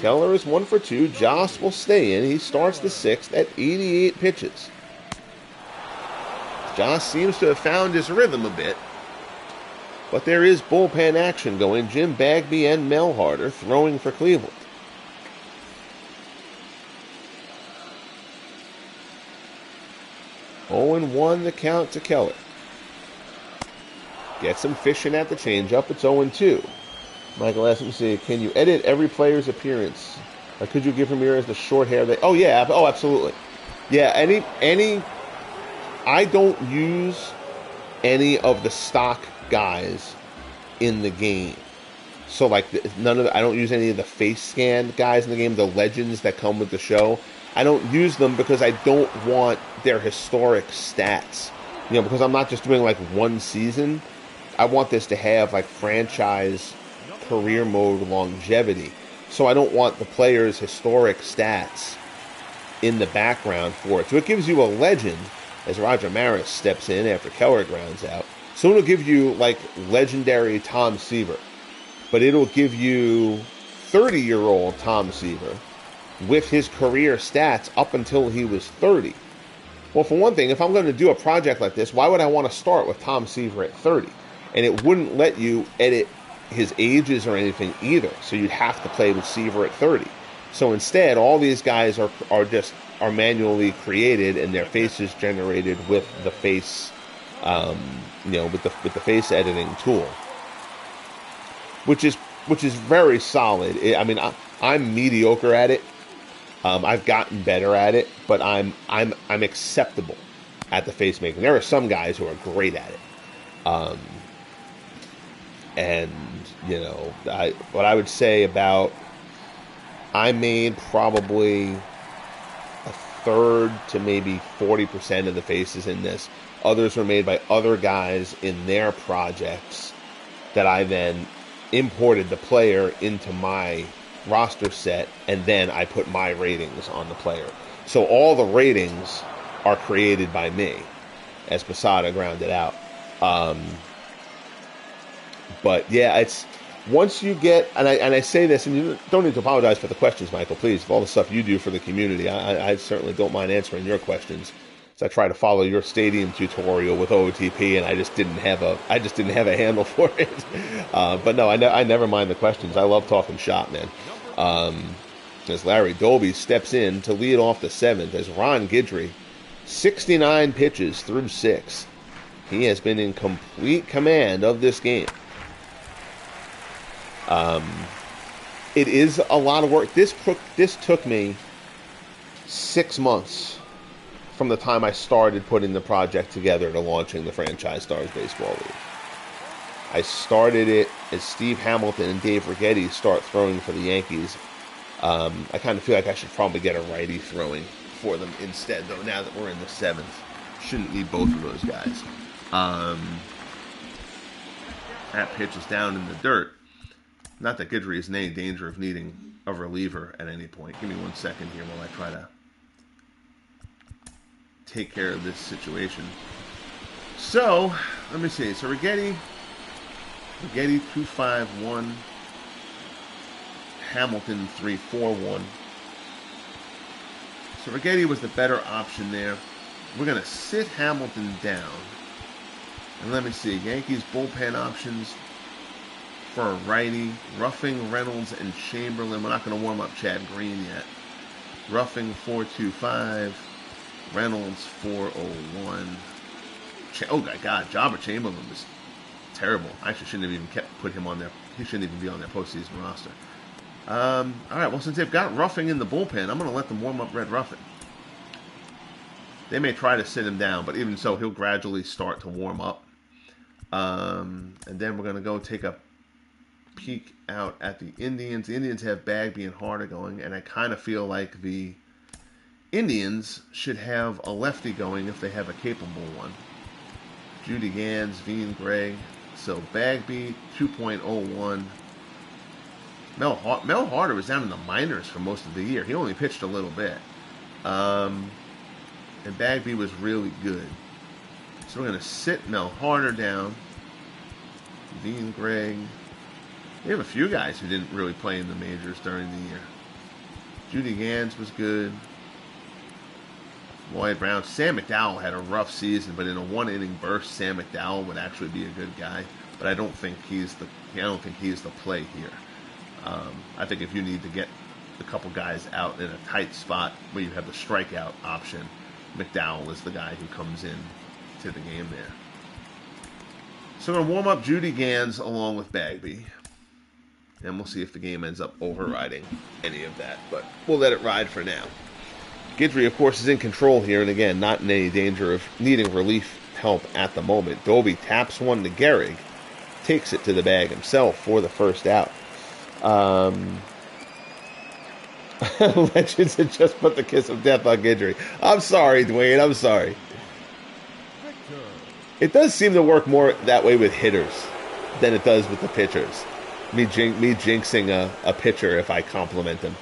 Keller is 1 for 2. Joss will stay in. He starts the 6th at 88 pitches. Joss seems to have found his rhythm a bit. But there is bullpen action going. Jim Bagby and Mel Harder throwing for Cleveland. Oh, 0-1 the count to Keller. Gets him fishing at the changeup. It's 0-2. Michael asked me to say, can you edit every player's appearance? Or could you give Ramirez the short hair? Oh, yeah. Oh, absolutely. Yeah, I don't use any of the stock guys in the game. So, like, I don't use any of the face scan guys in the game, the legends that come with the show. I don't use them because I don't want their historic stats. Because I'm not just doing, like, one season. I want this to have, like, franchise career mode longevity. So I don't want the player's historic stats in the background for it. So it gives you a legend as Roger Maris steps in after Keller grounds out. So it'll give you like legendary Tom Seaver. But it'll give you 30-year-old Tom Seaver with his career stats up until he was 30. Well, for one thing, if I'm going to do a project like this, why would I want to start with Tom Seaver at 30? And it wouldn't let you edit his ages or anything either, so you'd have to play with Seaver at 30. So instead, all these guys are manually created and their faces generated with the face, with the face editing tool, which is very solid. I'm mediocre at it. I've gotten better at it, but I'm acceptable at the face making. There are some guys who are great at it. What I would say about, I made probably a third to maybe 40% of the faces in this. Others were made by other guys in their projects that I then imported the player into my roster set, and then I put my ratings on the player. So all the ratings are created by me as Posada grounded out. But yeah, it's once you get, and I say this, and you don't need to apologize for the questions, Michael, please, for all the stuff you do for the community. I certainly don't mind answering your questions. So I try to follow your stadium tutorial with OTP, and I just didn't have a handle for it. But no, I never mind the questions. I love talking shop, man. As Larry Doby steps in to lead off the 7th, as Ron Guidry, 69 pitches through 6. He has been in complete command of this game. It is a lot of work. This took me 6 months from the time I started putting the project together to launching the Franchise Stars Baseball League. I started it as Steve Hamilton and Dave Righetti start throwing for the Yankees. I kind of feel like I should probably get a righty throwing for them instead, though, now that we're in the 7th. Shouldn't need both of those guys. That pitch is down in the dirt. Not that Guidry is in any danger of needing a reliever at any point. Give me 1 second here while I try to take care of this situation. So, let me see. So Righetti 2.51. Hamilton 3.41. So Righetti was the better option there. We're going to sit Hamilton down. And let me see. Yankees bullpen options for a righty. Ruffing, Reynolds, and Chamberlain. We're not going to warm up Chad Green yet. Ruffing 4.25. Reynolds 4.01. Oh my God, Jobber Chamberlain was terrible. I actually shouldn't have even put him on there. He shouldn't even be on their postseason roster. All right, well, since they've got Ruffing in the bullpen, I'm going to let them warm up Red Ruffing. They may try to sit him down, but even so, he'll gradually start to warm up. And then we're going to go take a peek out at the Indians. The Indians have Bagby and Harder going, and I kind of feel like the Indians should have a lefty going if they have a capable one. Judy Gans, Veen Gray. So Bagby, 2.01. Mel Harder was down in the minors for most of the year. He only pitched a little bit. And Bagby was really good. So we're going to sit Mel Harder down. Dean Gregg. We have a few guys who didn't really play in the majors during the year. Judy Gans was good. Lloyd Brown. Sam McDowell had a rough season, but in a one-inning burst, Sam McDowell would actually be a good guy. But I don't think he's the play here. I think if you need to get a couple guys out in a tight spot where you have the strikeout option, McDowell is the guy who comes in to the game there. So we're going to warm up Judy Gans along with Bagby. And we'll see if the game ends up overriding any of that. But we'll let it ride for now. Guidry, of course, is in control here. And again, not in any danger of needing relief help at the moment. Doby taps one to Gehrig. Takes it to the bag himself for the first out. Legends had just put the kiss of death on Guidry. I'm sorry, Dwayne. I'm sorry. It does seem to work more that way with hitters than it does with the pitchers. Me jinxing a pitcher if I compliment him.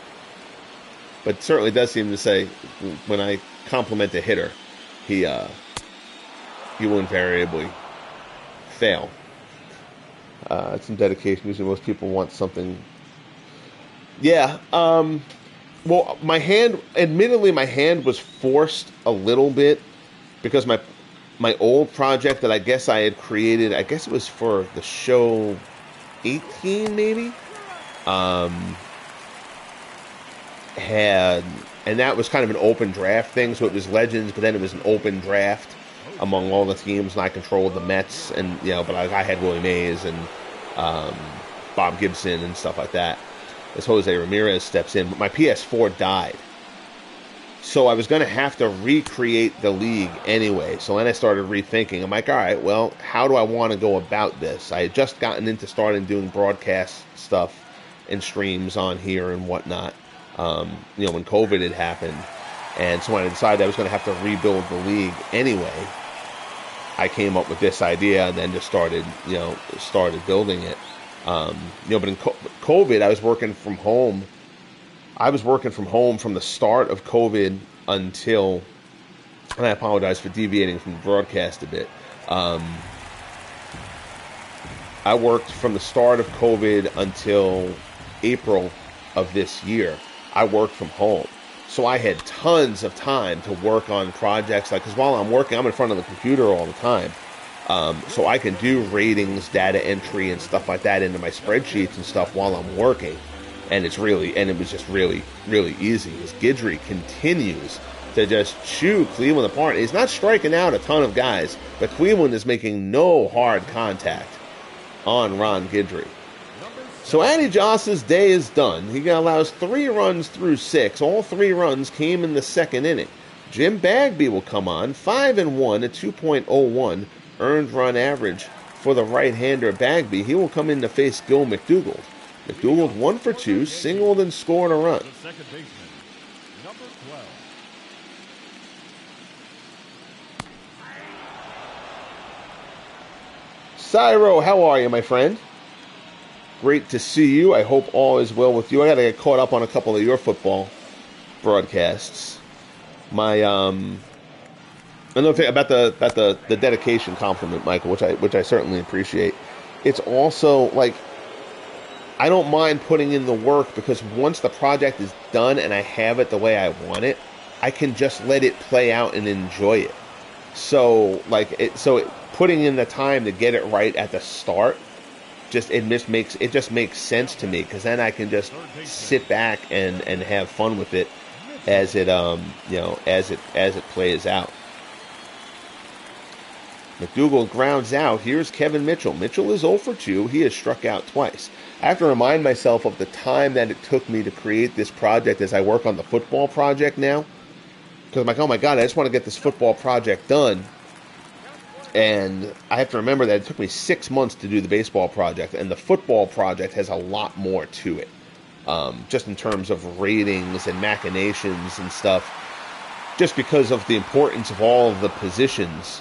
But it certainly does seem to say when I compliment a hitter, he will invariably fail. It's some dedication. Usually most people want something. Yeah. Well, admittedly, my hand was forced a little bit because my old project that I guess I had created, I guess it was for the show 18 maybe, and that was kind of an open draft thing, so it was Legends, but then it was an open draft among all the teams, and I controlled the Mets, and but I had Willie Mays and Bob Gibson and stuff like that. As Jose Ramirez steps in, but my PS4 died. So I was going to have to recreate the league anyway. So then I started rethinking. I'm like, all right, well, how do I want to go about this? I had just gotten into starting doing broadcast stuff and streams on here and whatnot, when COVID had happened. And so when I decided I was going to have to rebuild the league anyway, I came up with this idea and then just started building it. But in COVID, I was working from home. I was working from home from the start of COVID until, and I apologize for deviating from the broadcast a bit. I worked from the start of COVID until April of this year. I worked from home. So I had tons of time to work on projects. Because while I'm working, I'm in front of the computer all the time. So I can do ratings, data entry, and stuff like that into my spreadsheets and stuff while I'm working. And it was just really, really easy. Because Guidry continues to just chew Cleveland apart. He's not striking out a ton of guys, but Cleveland is making no hard contact on Ron Guidry. So Addie Joss's day is done. He allows 3 runs through 6. All 3 runs came in the second inning. Jim Bagby will come on, 5-1 at 2.01 earned run average for the right-hander Bagby. He will come in to face Gil McDougald. McDougald 1 for 2, singled and scored a run. The second baseman, number 12. Cyro, how are you, my friend? Great to see you. I hope all is well with you. I got to get caught up on a couple of your football broadcasts. Another thing about the dedication compliment, Michael, which I certainly appreciate. It's also like I don't mind putting in the work because once the project is done and I have it the way I want it, I can just let it play out and enjoy it. So putting in the time to get it right at the start just makes sense to me because then I can just sit back and have fun with it as it plays out. McDougal grounds out. Here's Kevin Mitchell. Mitchell is 0 for 2. He has struck out twice. I have to remind myself of the time that it took me to create this project as I work on the football project now. Because I'm like, oh my God, I just want to get this football project done. And I have to remember that it took me 6 months to do the baseball project. And the football project has a lot more to it. Just in terms of ratings and machinations and stuff. Just because of the importance of all of the positions.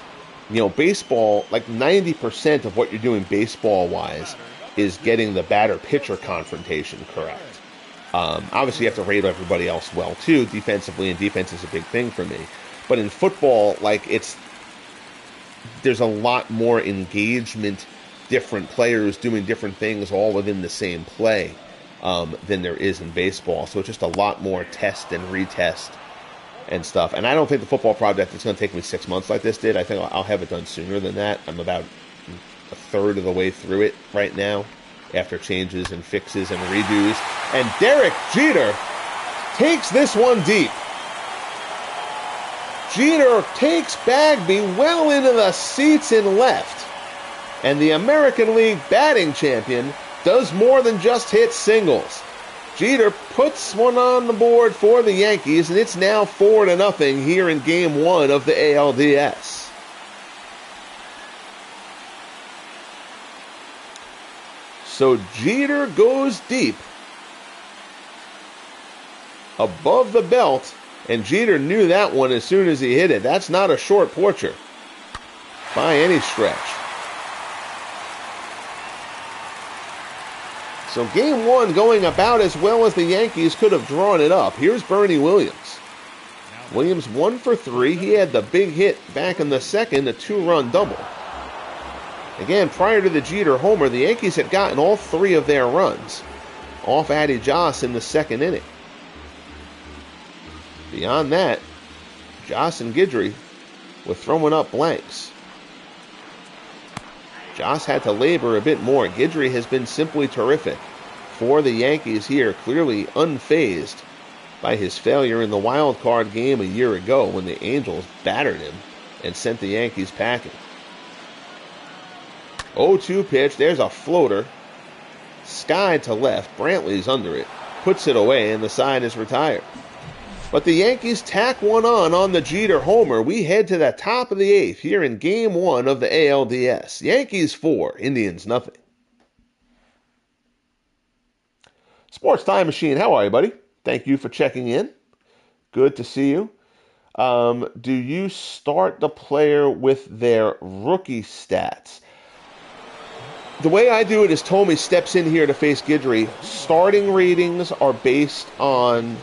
You know, baseball, like 90% of what you're doing baseball-wise is getting the batter-pitcher confrontation correct. Obviously, you have to rate everybody else well, too, defensively, and defense is a big thing for me. But in football, like, there's a lot more engagement, different players doing different things all within the same play than there is in baseball. So it's just a lot more test and retest and stuff. And I don't think the football project is going to take me 6 months like this did. I think I'll have it done sooner than that. I'm about a third of the way through it right now after changes and fixes and redos. And Derek Jeter takes this one deep. Jeter takes Bagby well into the seats in left. And the American League batting champion does more than just hit singles. Jeter puts one on the board for the Yankees, and it's now 4-0 here in Game 1 of the ALDS. So Jeter goes deep above the belt, and Jeter knew that one as soon as he hit it. That's not a short porcher by any stretch. So Game 1 going about as well as the Yankees could have drawn it up. Here's Bernie Williams. Williams 1 for 3. He had the big hit back in the second, a 2-run double. Again, prior to the Jeter homer, the Yankees had gotten all 3 of their runs off Addie Joss in the second inning. Beyond that, Joss and Guidry were throwing up blanks. Joss had to labor a bit more. Guidry has been simply terrific for the Yankees here, clearly unfazed by his failure in the wild card game a year ago when the Angels battered him and sent the Yankees packing. 0-2 pitch. There's a floater. Sky to left. Brantley's under it. Puts it away, and the side is retired. But the Yankees tack one on the Jeter homer. We head to the top of the 8th here in Game 1 of the ALDS. Yankees 4, Indians nothing. Sports Time Machine, how are you, buddy? Thank you for checking in. Good to see you. Do you start the player with their rookie stats? The way I do it is Tommy steps in here to face Guidry. Starting ratings are based on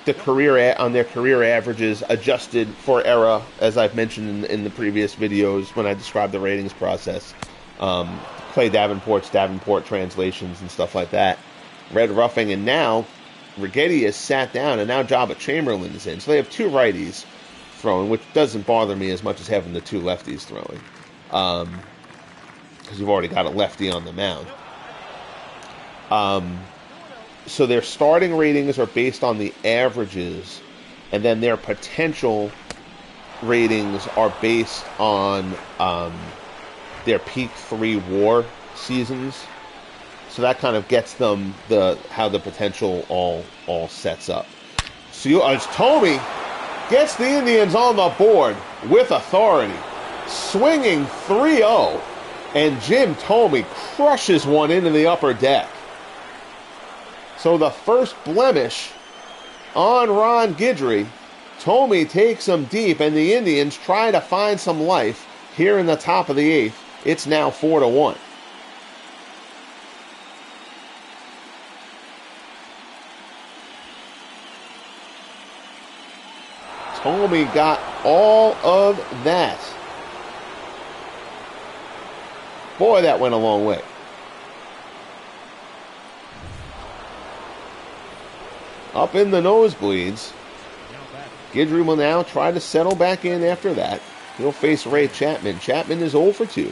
their career averages adjusted for era, as I've mentioned in the previous videos when I described the ratings process. Clay Davenport translations and stuff like that. Red Ruffing, and now Righetti has sat down, and now Jabba Chamberlain is in. So they have 2 righties throwing, which doesn't bother me as much as having the 2 lefties throwing. Because you've already got a lefty on the mound. So their starting ratings are based on the averages, and then their potential ratings are based on their peak 3 WAR seasons. So that kind of gets them how the potential all sets up. So as Tomey gets the Indians on the board with authority, swinging 3-0, and Jim Tomey crushes one into the upper deck. So the first blemish on Ron Guidry. Tomey takes him deep, and the Indians try to find some life here in the top of the 8th. It's now 4-1. Tomey got all of that. Boy, that went a long way. Up in the nosebleeds. Guidry will now try to settle back in after that. He'll face Ray Chapman. Chapman is 0 for 2.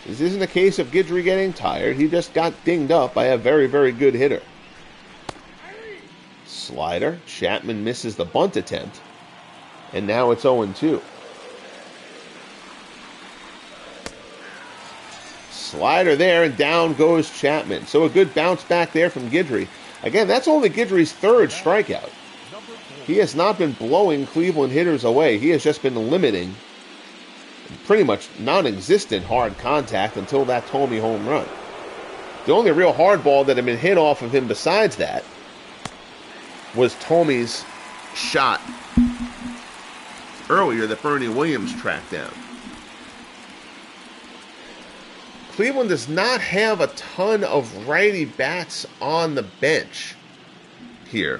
This isn't a case of Guidry getting tired. He just got dinged up by a very, very good hitter. Slider. Chapman misses the bunt attempt. And now it's 0-2. Slider there, and down goes Chapman. So a good bounce back there from Guidry. Again, that's only Guidry's third strikeout. He has not been blowing Cleveland hitters away. He has just been limiting pretty much non-existent hard contact until that Thome home run. The only real hard ball that had been hit off of him besides that was Thome's shot earlier that Bernie Williams tracked down. Cleveland does not have a ton of righty bats on the bench here.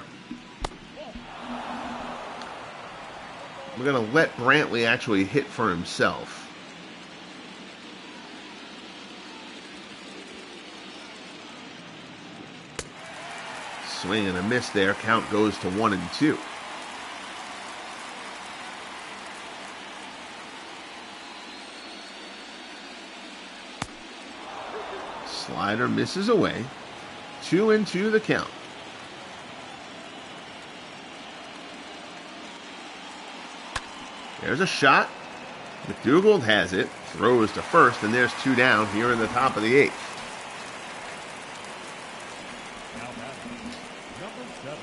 We're going to let Brantley actually hit for himself. Swing and a miss there. Count goes to 1-2. Slider misses away. 2-2 the count. There's a shot. McDougald has it. Throws to first, and there's 2 down here in the top of the 8th. Now batting, number 7.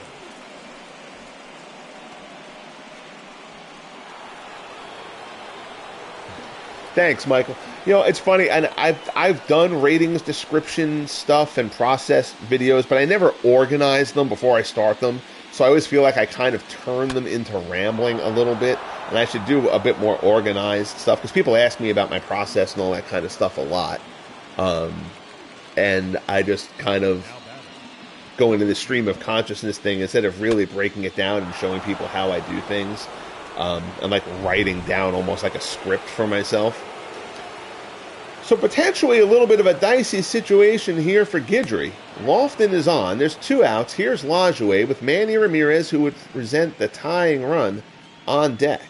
Thanks, Michael. You know, it's funny, and I've done ratings, description stuff, and process videos, but I never organize them before I start them. So I always feel like I kind of turn them into rambling a little bit, and I should do a bit more organized stuff, because people ask me about my process and all that kind of stuff a lot. And I just kind of go into the stream of consciousness thing instead of really breaking it down and showing people how I do things. And like writing down almost like a script for myself. So potentially a little bit of a dicey situation here for Guidry. Lofton is on. There's 2 outs. Here's Lajoie with Manny Ramirez, who would present the tying run, on deck.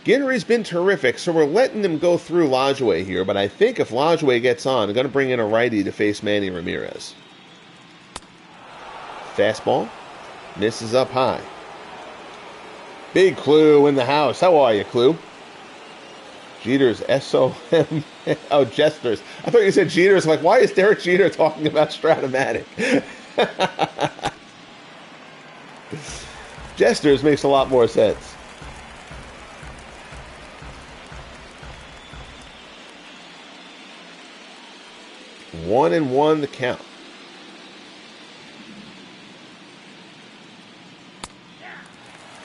Guidry's been terrific, so we're letting him go through Lajoie here, but I think if Lajoie gets on, I'm going to bring in a righty to face Manny Ramirez. Fastball. Misses up high. Big Clue in the house. How are you, Clue? Jeter's S-O-M. Oh, Jesters. I thought you said Jeters. I'm like, why is Derek Jeter talking about Stratomatic? Jesters makes a lot more sense. One and one the count.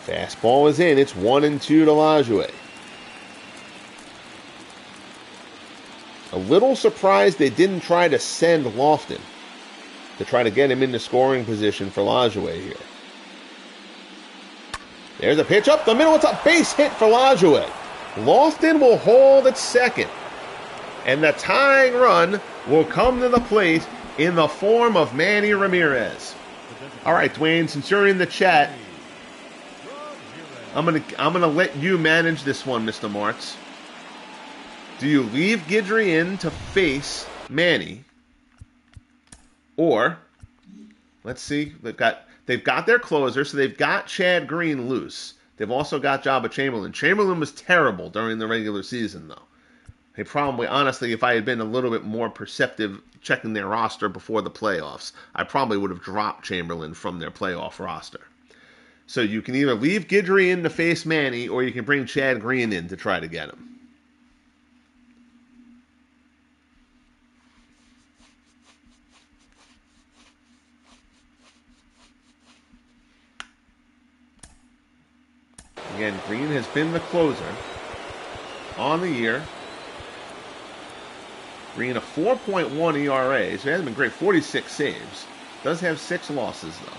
Fastball is in. It's 1-2 to Lajoie. A little surprised they didn't try to send Lofton to try to get him into scoring position for Lajoie here. There's a pitch up the middle. It's a base hit for Lajoie. Lofton will hold at second. And the tying run will come to the plate in the form of Manny Ramirez. All right, Dwayne, since you're in the chat, I'm gonna let you manage this one, Mr. Martz. Do you leave Guidry in to face Manny, or let's see, they've got their closer, so they've got Chad Green loose. They've also got Jabba Chamberlain. Chamberlain was terrible during the regular season, though. He probably, honestly, if I had been a little bit more perceptive checking their roster before the playoffs, I probably would have dropped Chamberlain from their playoff roster. So you can either leave Guidry in to face Manny, or you can bring Chad Green in to try to get him. Again, Green has been the closer on the year. Green a 4.1 ERA, so he hasn't been great. 46 saves. Does have 6 losses, though.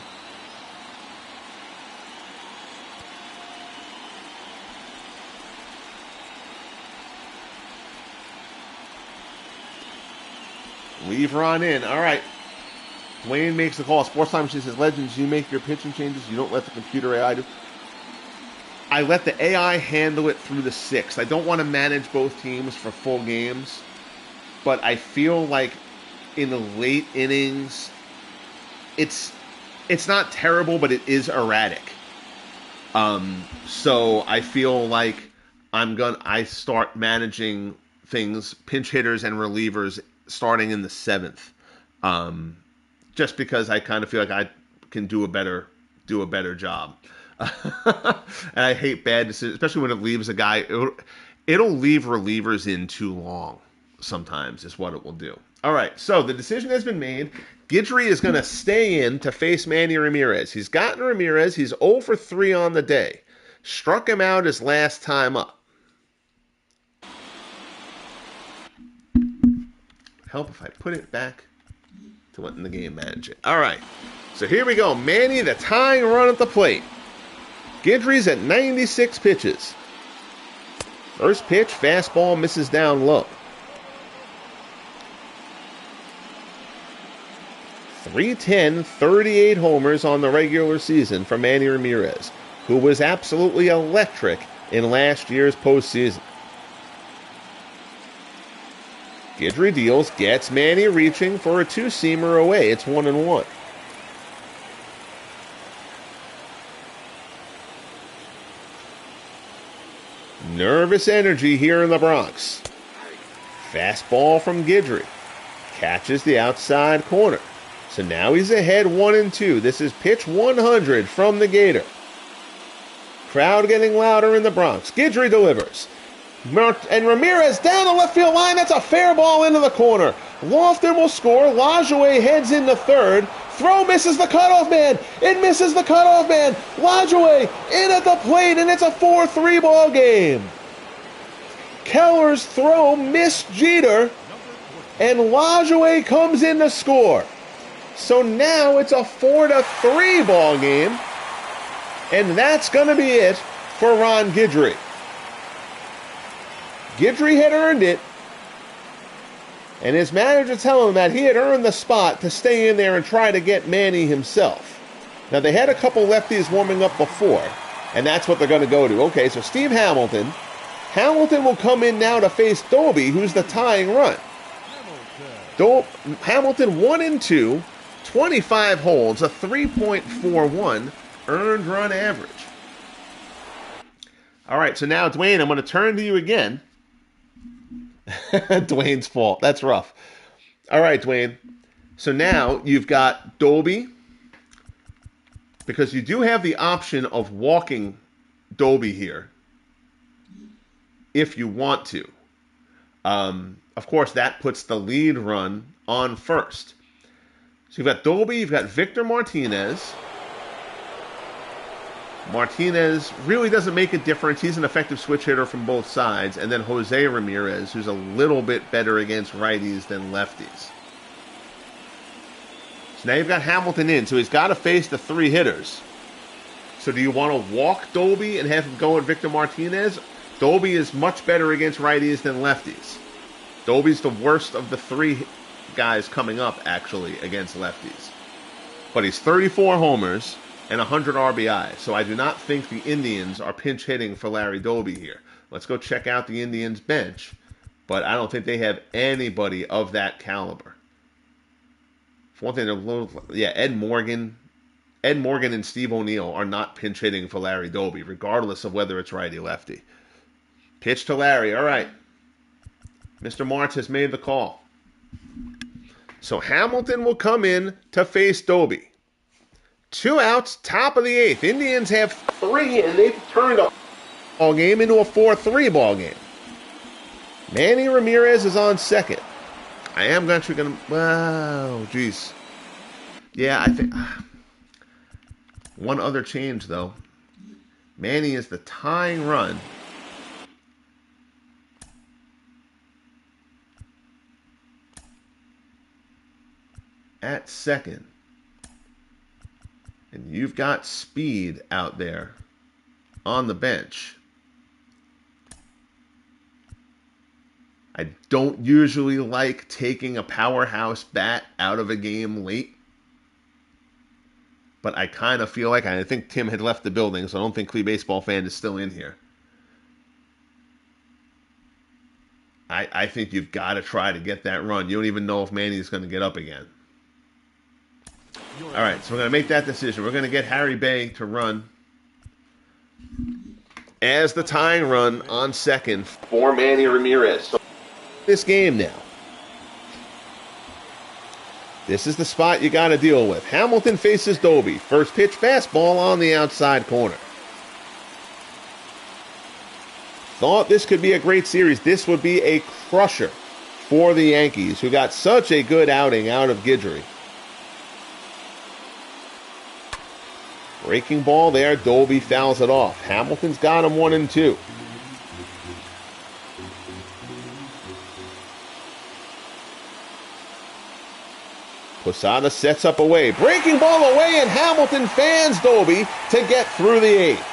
Leave Ron in. All right. Dwayne makes the call. Sports Time, she says, Legends, you make your pitching changes. You don't let the computer AI do. I let the AI handle it through the 6th. I don't want to manage both teams for full games. But I feel like in the late innings, it's it's not terrible, but it is erratic. So I feel like I start managing things, pinch hitters and relievers, starting in the 7th. Just because I kind of feel like I can do a better job. And I hate bad decisions, especially when it leaves a guy. It'll leave relievers in too long. Sometimes is what it will do. All right, so the decision has been made. Guidry is going to stay in to face Manny Ramirez. He's gotten Ramirez. He's 0 for 3 on the day. Struck him out his last time up. Help if I put it back to letting the game manage it. All right, so here we go. Manny, the tying run at the plate. Guidry's at 96 pitches. First pitch, fastball, misses down low. 310, 38 homers on the regular season for Manny Ramirez, who was absolutely electric in last year's postseason. Guidry deals, gets Manny reaching for a two-seamer away. It's 1-1. Nervous energy here in the Bronx. Fastball from Guidry. Catches the outside corner. So now he's ahead 1-2. This is pitch 100 from the Gator. Crowd getting louder in the Bronx. Guidry delivers. And Ramirez down the left field line. That's a fair ball into the corner. Lofton will score. Lajoie heads into third. Throw misses the cutoff man. It misses the cutoff man. Lajoie in at the plate, and it's a 4-3 ball game. Keller's throw missed Jeter, and Lajoie comes in to score. So now it's a 4-3 ball game, and that's going to be it for Ron Guidry. Guidry had earned it, and his manager telling him that he had earned the spot to stay in there and try to get Manny himself. Now, they had a couple lefties warming up before, and that's what they're going to go to. Okay, so Steve Hamilton. Hamilton will come in now to face Doby, who's the tying run. Hamilton 1-2, 25 holds, a 3.41 earned run average. All right, so now, Dwayne, I'm going to turn to you again. Dwayne's fault. That's rough. All right, Dwayne. So now you've got Doby, because you do have the option of walking Doby here if you want to. Of course, that puts the lead run on first. So you've got Doby, you've got Victor Martinez. Martinez really doesn't make a difference. He's an effective switch hitter from both sides. And then Jose Ramirez, who's a little bit better against righties than lefties. So now you've got Hamilton in. So he's got to face the three hitters. So do you want to walk Doby and have him go at Victor Martinez? Doby is much better against righties than lefties. Doby's the worst of the three guys coming up, actually, against lefties. But he's 34 homers and 100 RBI. So I do not think the Indians are pinch hitting for Larry Doby here. Let's go check out the Indians bench. But I don't think they have anybody of that caliber. For one thing, Ed Morgan and Steve O'Neill are not pinch hitting for Larry Doby, regardless of whether it's righty-lefty. Pitch to Larry. All right. Mr. Martz has made the call. So Hamilton will come in to face Doby. 2 outs, top of the 8th. Indians have 3, and they've turned a ball game into a 4-3 ball game. Manny Ramirez is on second. I am actually going to... Wow, geez. Yeah, I think... One other change, though. Manny is the tying run. At second. And you've got speed out there on the bench. I don't usually like taking a powerhouse bat out of a game late. But I kind of feel like, I think Tim had left the building, so I don't think Clee Baseball Fan is still in here. I think you've got to try to get that run. You don't even know if Manny's going to get up again. All right, so we're going to make that decision. We're going to get Harry Bay to run as the tying run on second for Manny Ramirez. So this game now. This is the spot you got to deal with. Hamilton faces Doby. First pitch fastball on the outside corner. Thought this could be a great series. This would be a crusher for the Yankees, who got such a good outing out of Guidry. Breaking ball there. Doby fouls it off. Hamilton's got him 1-2. Posada sets up away. Breaking ball away, and Hamilton fans Doby to get through the eighth.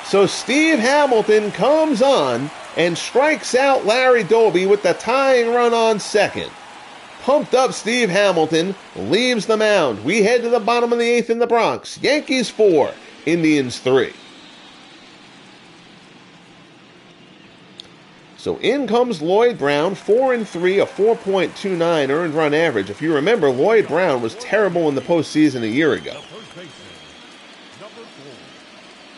So Steve Hamilton comes on and strikes out Larry Doby with the tying run on second. Pumped up Steve Hamilton leaves the mound. We head to the bottom of the eighth in the Bronx. Yankees 4, Indians 3. So in comes Lloyd Brown, 4-3, a 4.29 earned run average. If you remember, Lloyd Brown was terrible in the postseason a year ago.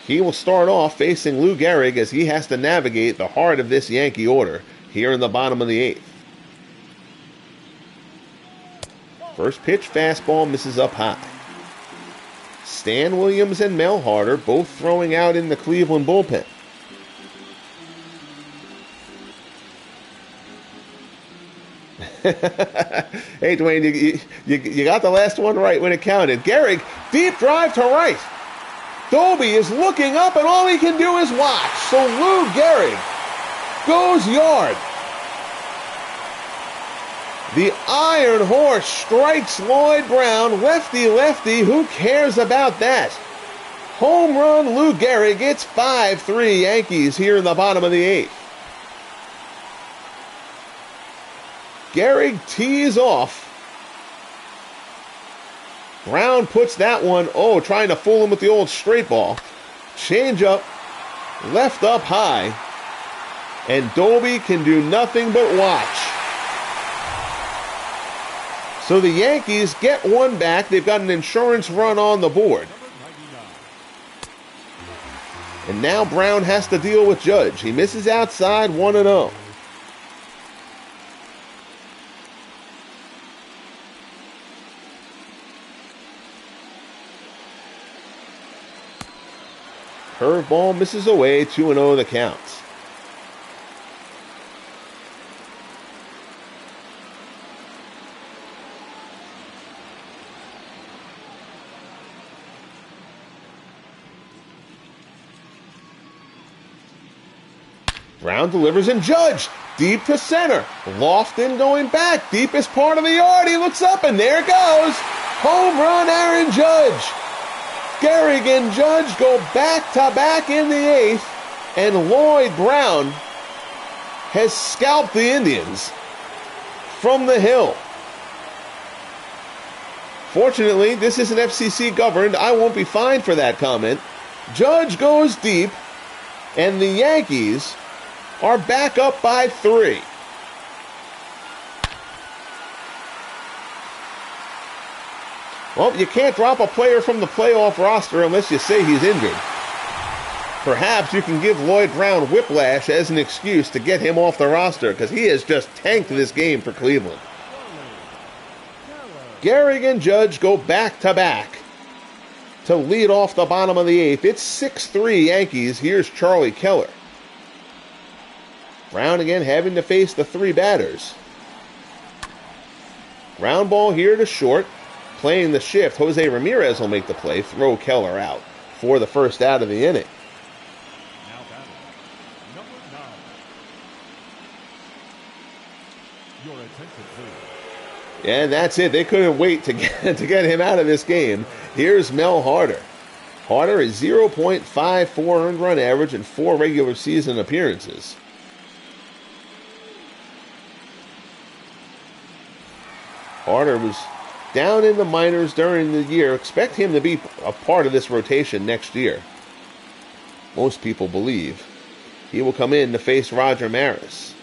He will start off facing Lou Gehrig as he has to navigate the heart of this Yankee order here in the bottom of the eighth. First pitch fastball misses up high. Stan Williams and Mel Harder both throwing out in the Cleveland bullpen. Hey, Dwayne, you got the last one right when it counted. Gehrig, deep drive to right. Doby is looking up, and all he can do is watch. So Lou Gehrig goes yard. The Iron Horse strikes Lloyd Brown, lefty-lefty. Who cares about that? Home run Lou Gehrig. It's 5-3 Yankees here in the bottom of the eighth. Gehrig tees off. Brown puts that one, trying to fool him with the old straight ball. Change up, left up high, and Doby can do nothing but watch. So the Yankees get one back. They've got an insurance run on the board. And now Brown has to deal with Judge. He misses outside, 1-0. Curveball misses away, 2-0 the count. Brown delivers, and Judge deep to center. Lofton going back, deepest part of the yard. He looks up, and there goes. Home run, Aaron Judge. Gehrig and Judge go back-to-back in the eighth, and Lloyd Brown has scalped the Indians from the hill. Fortunately, this isn't FCC governed. I won't be fined for that comment. Judge goes deep, and the Yankees are back up by 3. Well, you can't drop a player from the playoff roster unless you say he's injured. Perhaps you can give Lloyd Brown whiplash as an excuse to get him off the roster, because he has just tanked this game for Cleveland. Gehrig and Judge go back-to-back to lead off the bottom of the eighth. It's 6-3 Yankees. Here's Charlie Keller. Brown again having to face the 3 batters. Ground ball here to short. Playing the shift, Jose Ramirez will make the play, throw Keller out for the first out of the inning. Now batting, number 9. Your attention, please. And that's it. They couldn't wait to get him out of this game. Here's Mel Harder. Harder is 0.54 earned run average in 4 regular season appearances. Harder was down in the minors during the year. Expect him to be a part of this rotation next year. Most people believe he will come in to face Roger Maris.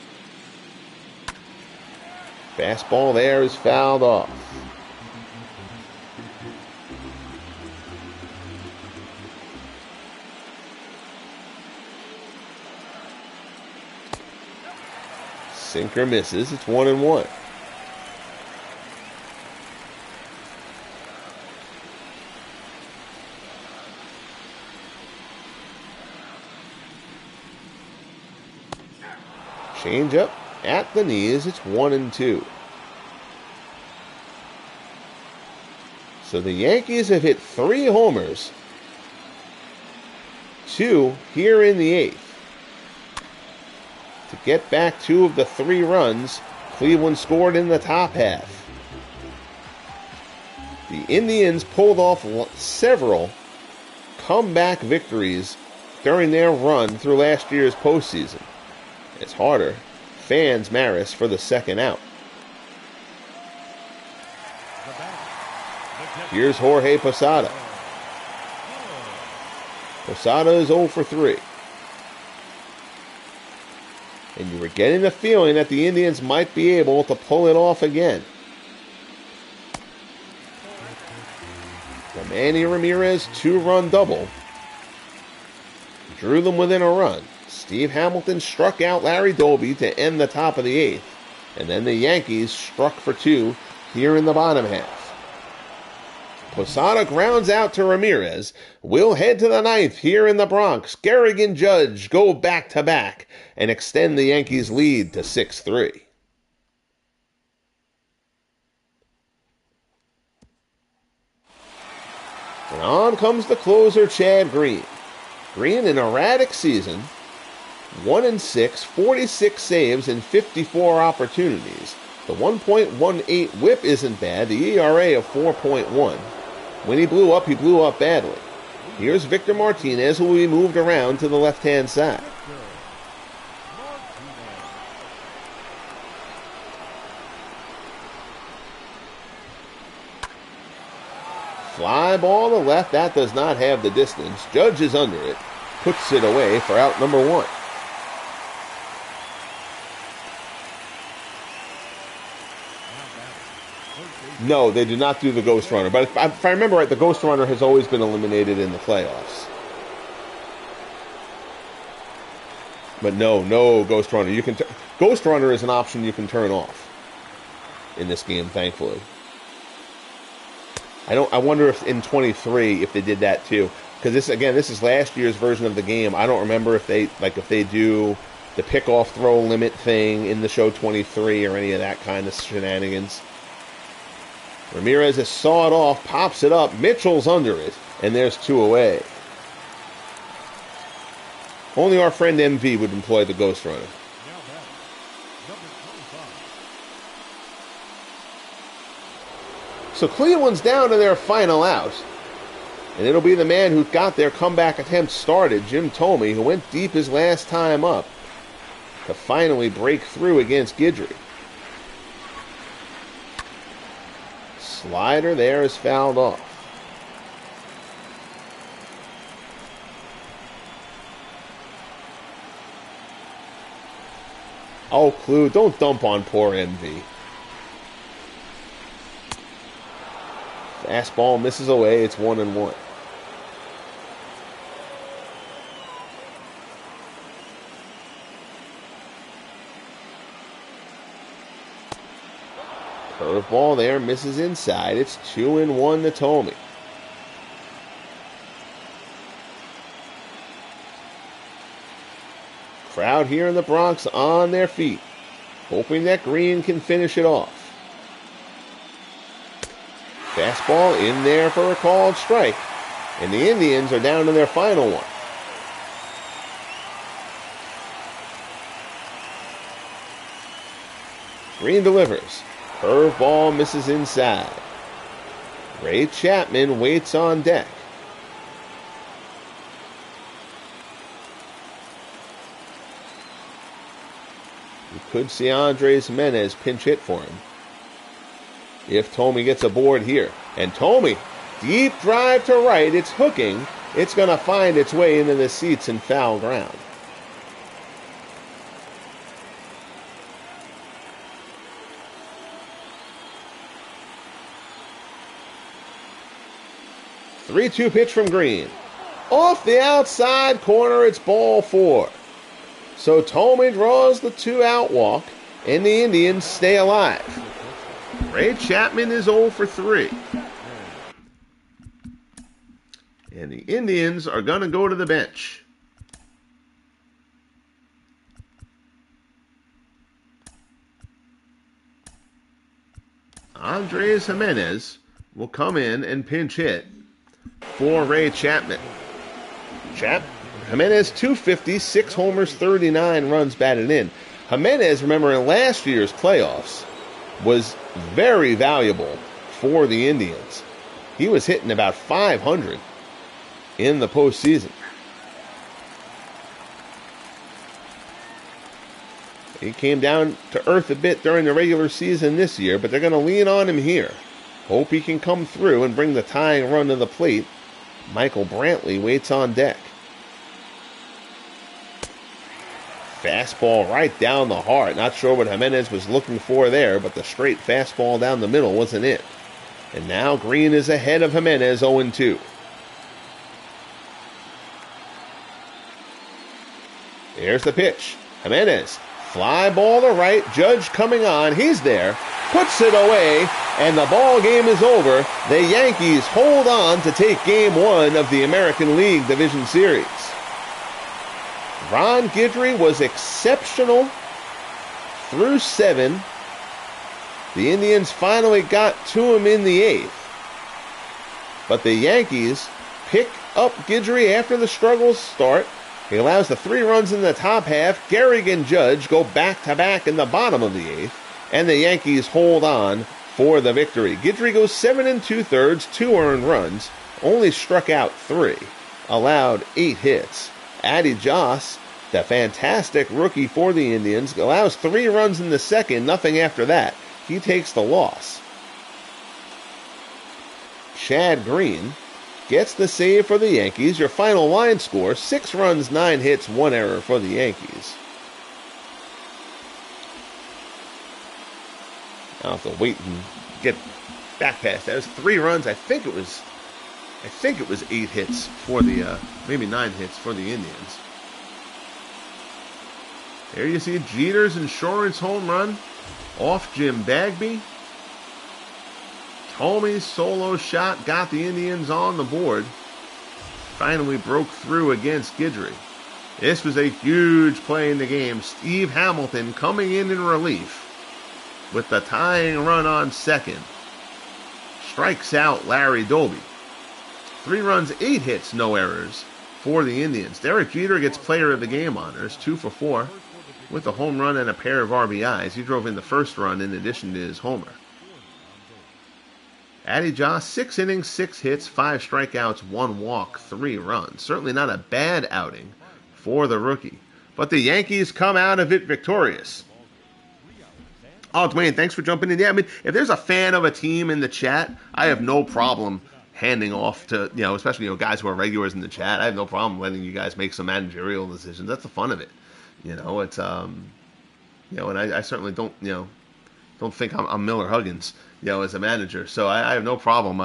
Fastball there is fouled off. Sinker misses. It's 1-1. Change up at the knees. It's 1-2. So the Yankees have hit 3 homers. 2 here in the 8th. To get back 2 of the 3 runs Cleveland scored in the top half. The Indians pulled off several comeback victories during their run through last year's postseason. It's harder. Fans Maris for the second out. Here's Jorge Posada. Posada is 0 for 3. And you were getting the feeling that the Indians might be able to pull it off again. The Manny Ramirez 2-run double drew them within a run. Steve Hamilton struck out Larry Doby to end the top of the 8th. And then the Yankees struck for 2 here in the bottom half. Posada grounds out to Ramirez. We'll head to the 9th here in the Bronx. Gehrig and Judge go back-to-back and extend the Yankees' lead to 6-3. And on comes the closer, Chad Green. Green, an erratic season. 1-6, 46 saves in 54 opportunities. The 1.18 whip isn't bad. The ERA of 4.1. When he blew up badly. Here's Victor Martinez, who will be moved around to the left-hand side. Fly ball to left. That does not have the distance. Judge is under it. Puts it away for out number 1. No, they do not do the Ghost Runner. But if I remember right, the Ghost Runner has always been eliminated in the playoffs. But no Ghost Runner. You can Ghost Runner is an option you can turn off in this game, thankfully. I wonder if in 23 if they did that too, because this is last year's version of the game. I don't remember if they do the pick-off throw limit thing in the show 23 or any of that kind of shenanigans. Ramirez is sawed off, pops it up. Mitchell's under it, and there's 2 away. Only our friend MV would employ the Ghost Runner. So Cleveland's down to their final out. And it'll be the man who got their comeback attempt started, Jim Thome, who went deep his last time up to finally break through against Guidry. Slider there is fouled off. Oh, Clue, don't dump on poor MV. Fastball misses away. It's 1-1. Curveball there misses inside. It's 2-1 to Thome. Crowd here in the Bronx on their feet, hoping that Green can finish it off. Fastball in there for a called strike. And the Indians are down to their final one. Green delivers. Curveball misses inside. Ray Chapman waits on deck. You could see Andres Jimenez pinch hit for him if Thome gets aboard here. And Thome, deep drive to right. It's hooking. It's going to find its way into the seats and foul ground. The 3-2 pitch from Green. Off the outside corner, it's ball 4. So Thome draws the 2-out walk. and the Indians stay alive. Ray Chapman is 0 for 3. And the Indians are going to go to the bench. Andres Jimenez will come in and pinch hit for Ray Chapman. Jimenez, 250, 6 homers, 39 runs batted in. Jimenez, remember, in last year's playoffs, was very valuable for the Indians. He was hitting about 500 in the postseason. He came down to earth a bit during the regular season this year, but they're going to lean on him here. Hope he can come through and bring the tying run to the plate. Michael Brantley waits on deck. Fastball right down the heart. Not sure what Jimenez was looking for there, but the straight fastball down the middle wasn't it. And now Green is ahead of Jimenez, 0-2. There's the pitch. Jimenez, fly ball to right. Judge coming on. He's there. Puts it away, and the ball game is over. The Yankees hold on to take Game 1 of the American League Division Series. Ron Guidry was exceptional through 7. The Indians finally got to him in the 8th. But the Yankees pick up Guidry after the struggles start. He allows the 3 runs in the top half. Gehrig and Judge go back-to-back in the bottom of the 8th. And the Yankees hold on for the victory. Guidry goes 7 2/3, 2 earned runs. Only struck out 3. Allowed 8 hits. Addie Joss, the fantastic rookie for the Indians, allows 3 runs in the second, nothing after that. He takes the loss. Chad Green gets the save for the Yankees. Your final line score, 6 runs, 9 hits, 1 error for the Yankees. I'll have to wait and get back past that. It was 3 runs. I think it was 8 hits for the, maybe 9 hits for the Indians. There you see Jeter's insurance home run off Jim Bagby. Tomey's solo shot got the Indians on the board. Finally broke through against Guidry. This was a huge play in the game. Steve Hamilton coming in relief with the tying run on second. Strikes out Larry Doby. 3 runs, 8 hits, no errors for the Indians. Derek Jeter gets player of the game honors, 2 for 4, with a home run and a pair of RBIs. He drove in the first run in addition to his homer. Addie Joss, 6 innings, 6 hits, 5 strikeouts, 1 walk, 3 runs. Certainly not a bad outing for the rookie. But the Yankees come out of it victorious. Oh, Dwayne, thanks for jumping in. Yeah, I mean, if there's a fan of a team in the chat, I have no problem handing off to, especially, guys who are regulars in the chat. I have no problem letting you guys make some managerial decisions. That's the fun of it. It's, and I certainly don't think I'm Miller Huggins, as a manager. So I have no problem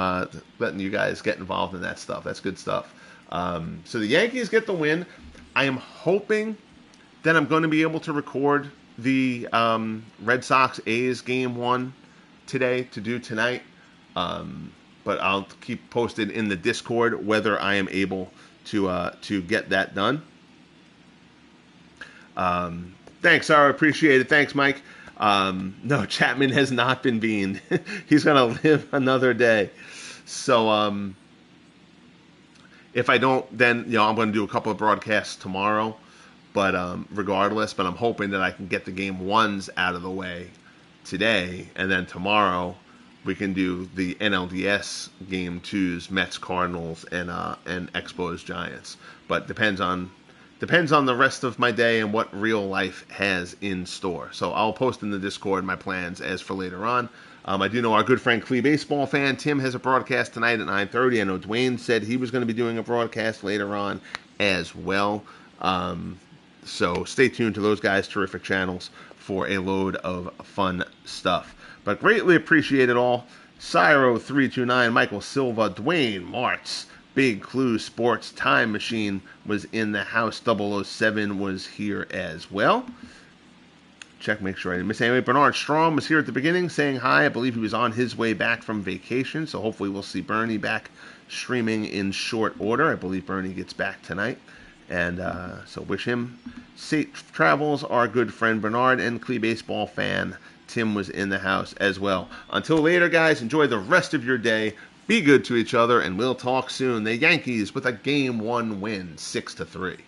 letting you guys get involved in that stuff. That's good stuff. So the Yankees get the win. I am hoping that I'm going to be able to record the Red Sox A's Game 1 today to do tonight. But I'll keep posted in the Discord whether I am able to get that done. Thanks, Sarah. Appreciate it. Thanks, Mike. No, Chapman has not been beaned. He's going to live another day. So if I don't, then I'm going to do a couple of broadcasts tomorrow. But regardless, I'm hoping that I can get the Game 1s out of the way today, and then tomorrow we can do the NLDS Game 2s, Mets, Cardinals, and Expos, Giants. But depends on the rest of my day and what real life has in store. So I'll post in the Discord my plans as for later on. I do know our good friend Clee baseball fan Tim has a broadcast tonight at 9:30. I know Dwayne said he was going to be doing a broadcast later on as well. So stay tuned to those guys' terrific channels for a load of fun stuff. But greatly appreciate it all. Cyro329, Michael Silva, Dwayne Martz, Big Clue Sports, Time Machine was in the house. 007 was here as well. check, make sure I didn't miss anybody. Bernard Strom was here at the beginning saying hi. I believe he was on his way back from vacation, so hopefully we'll see Bernie back streaming in short order. I believe Bernie gets back tonight. And so wish him safe travels. Our good friend Bernard and Clee baseball fan Tim was in the house as well. Until later, guys, enjoy the rest of your day. Be good to each other, and we'll talk soon. The Yankees with a Game 1 win, 6-3.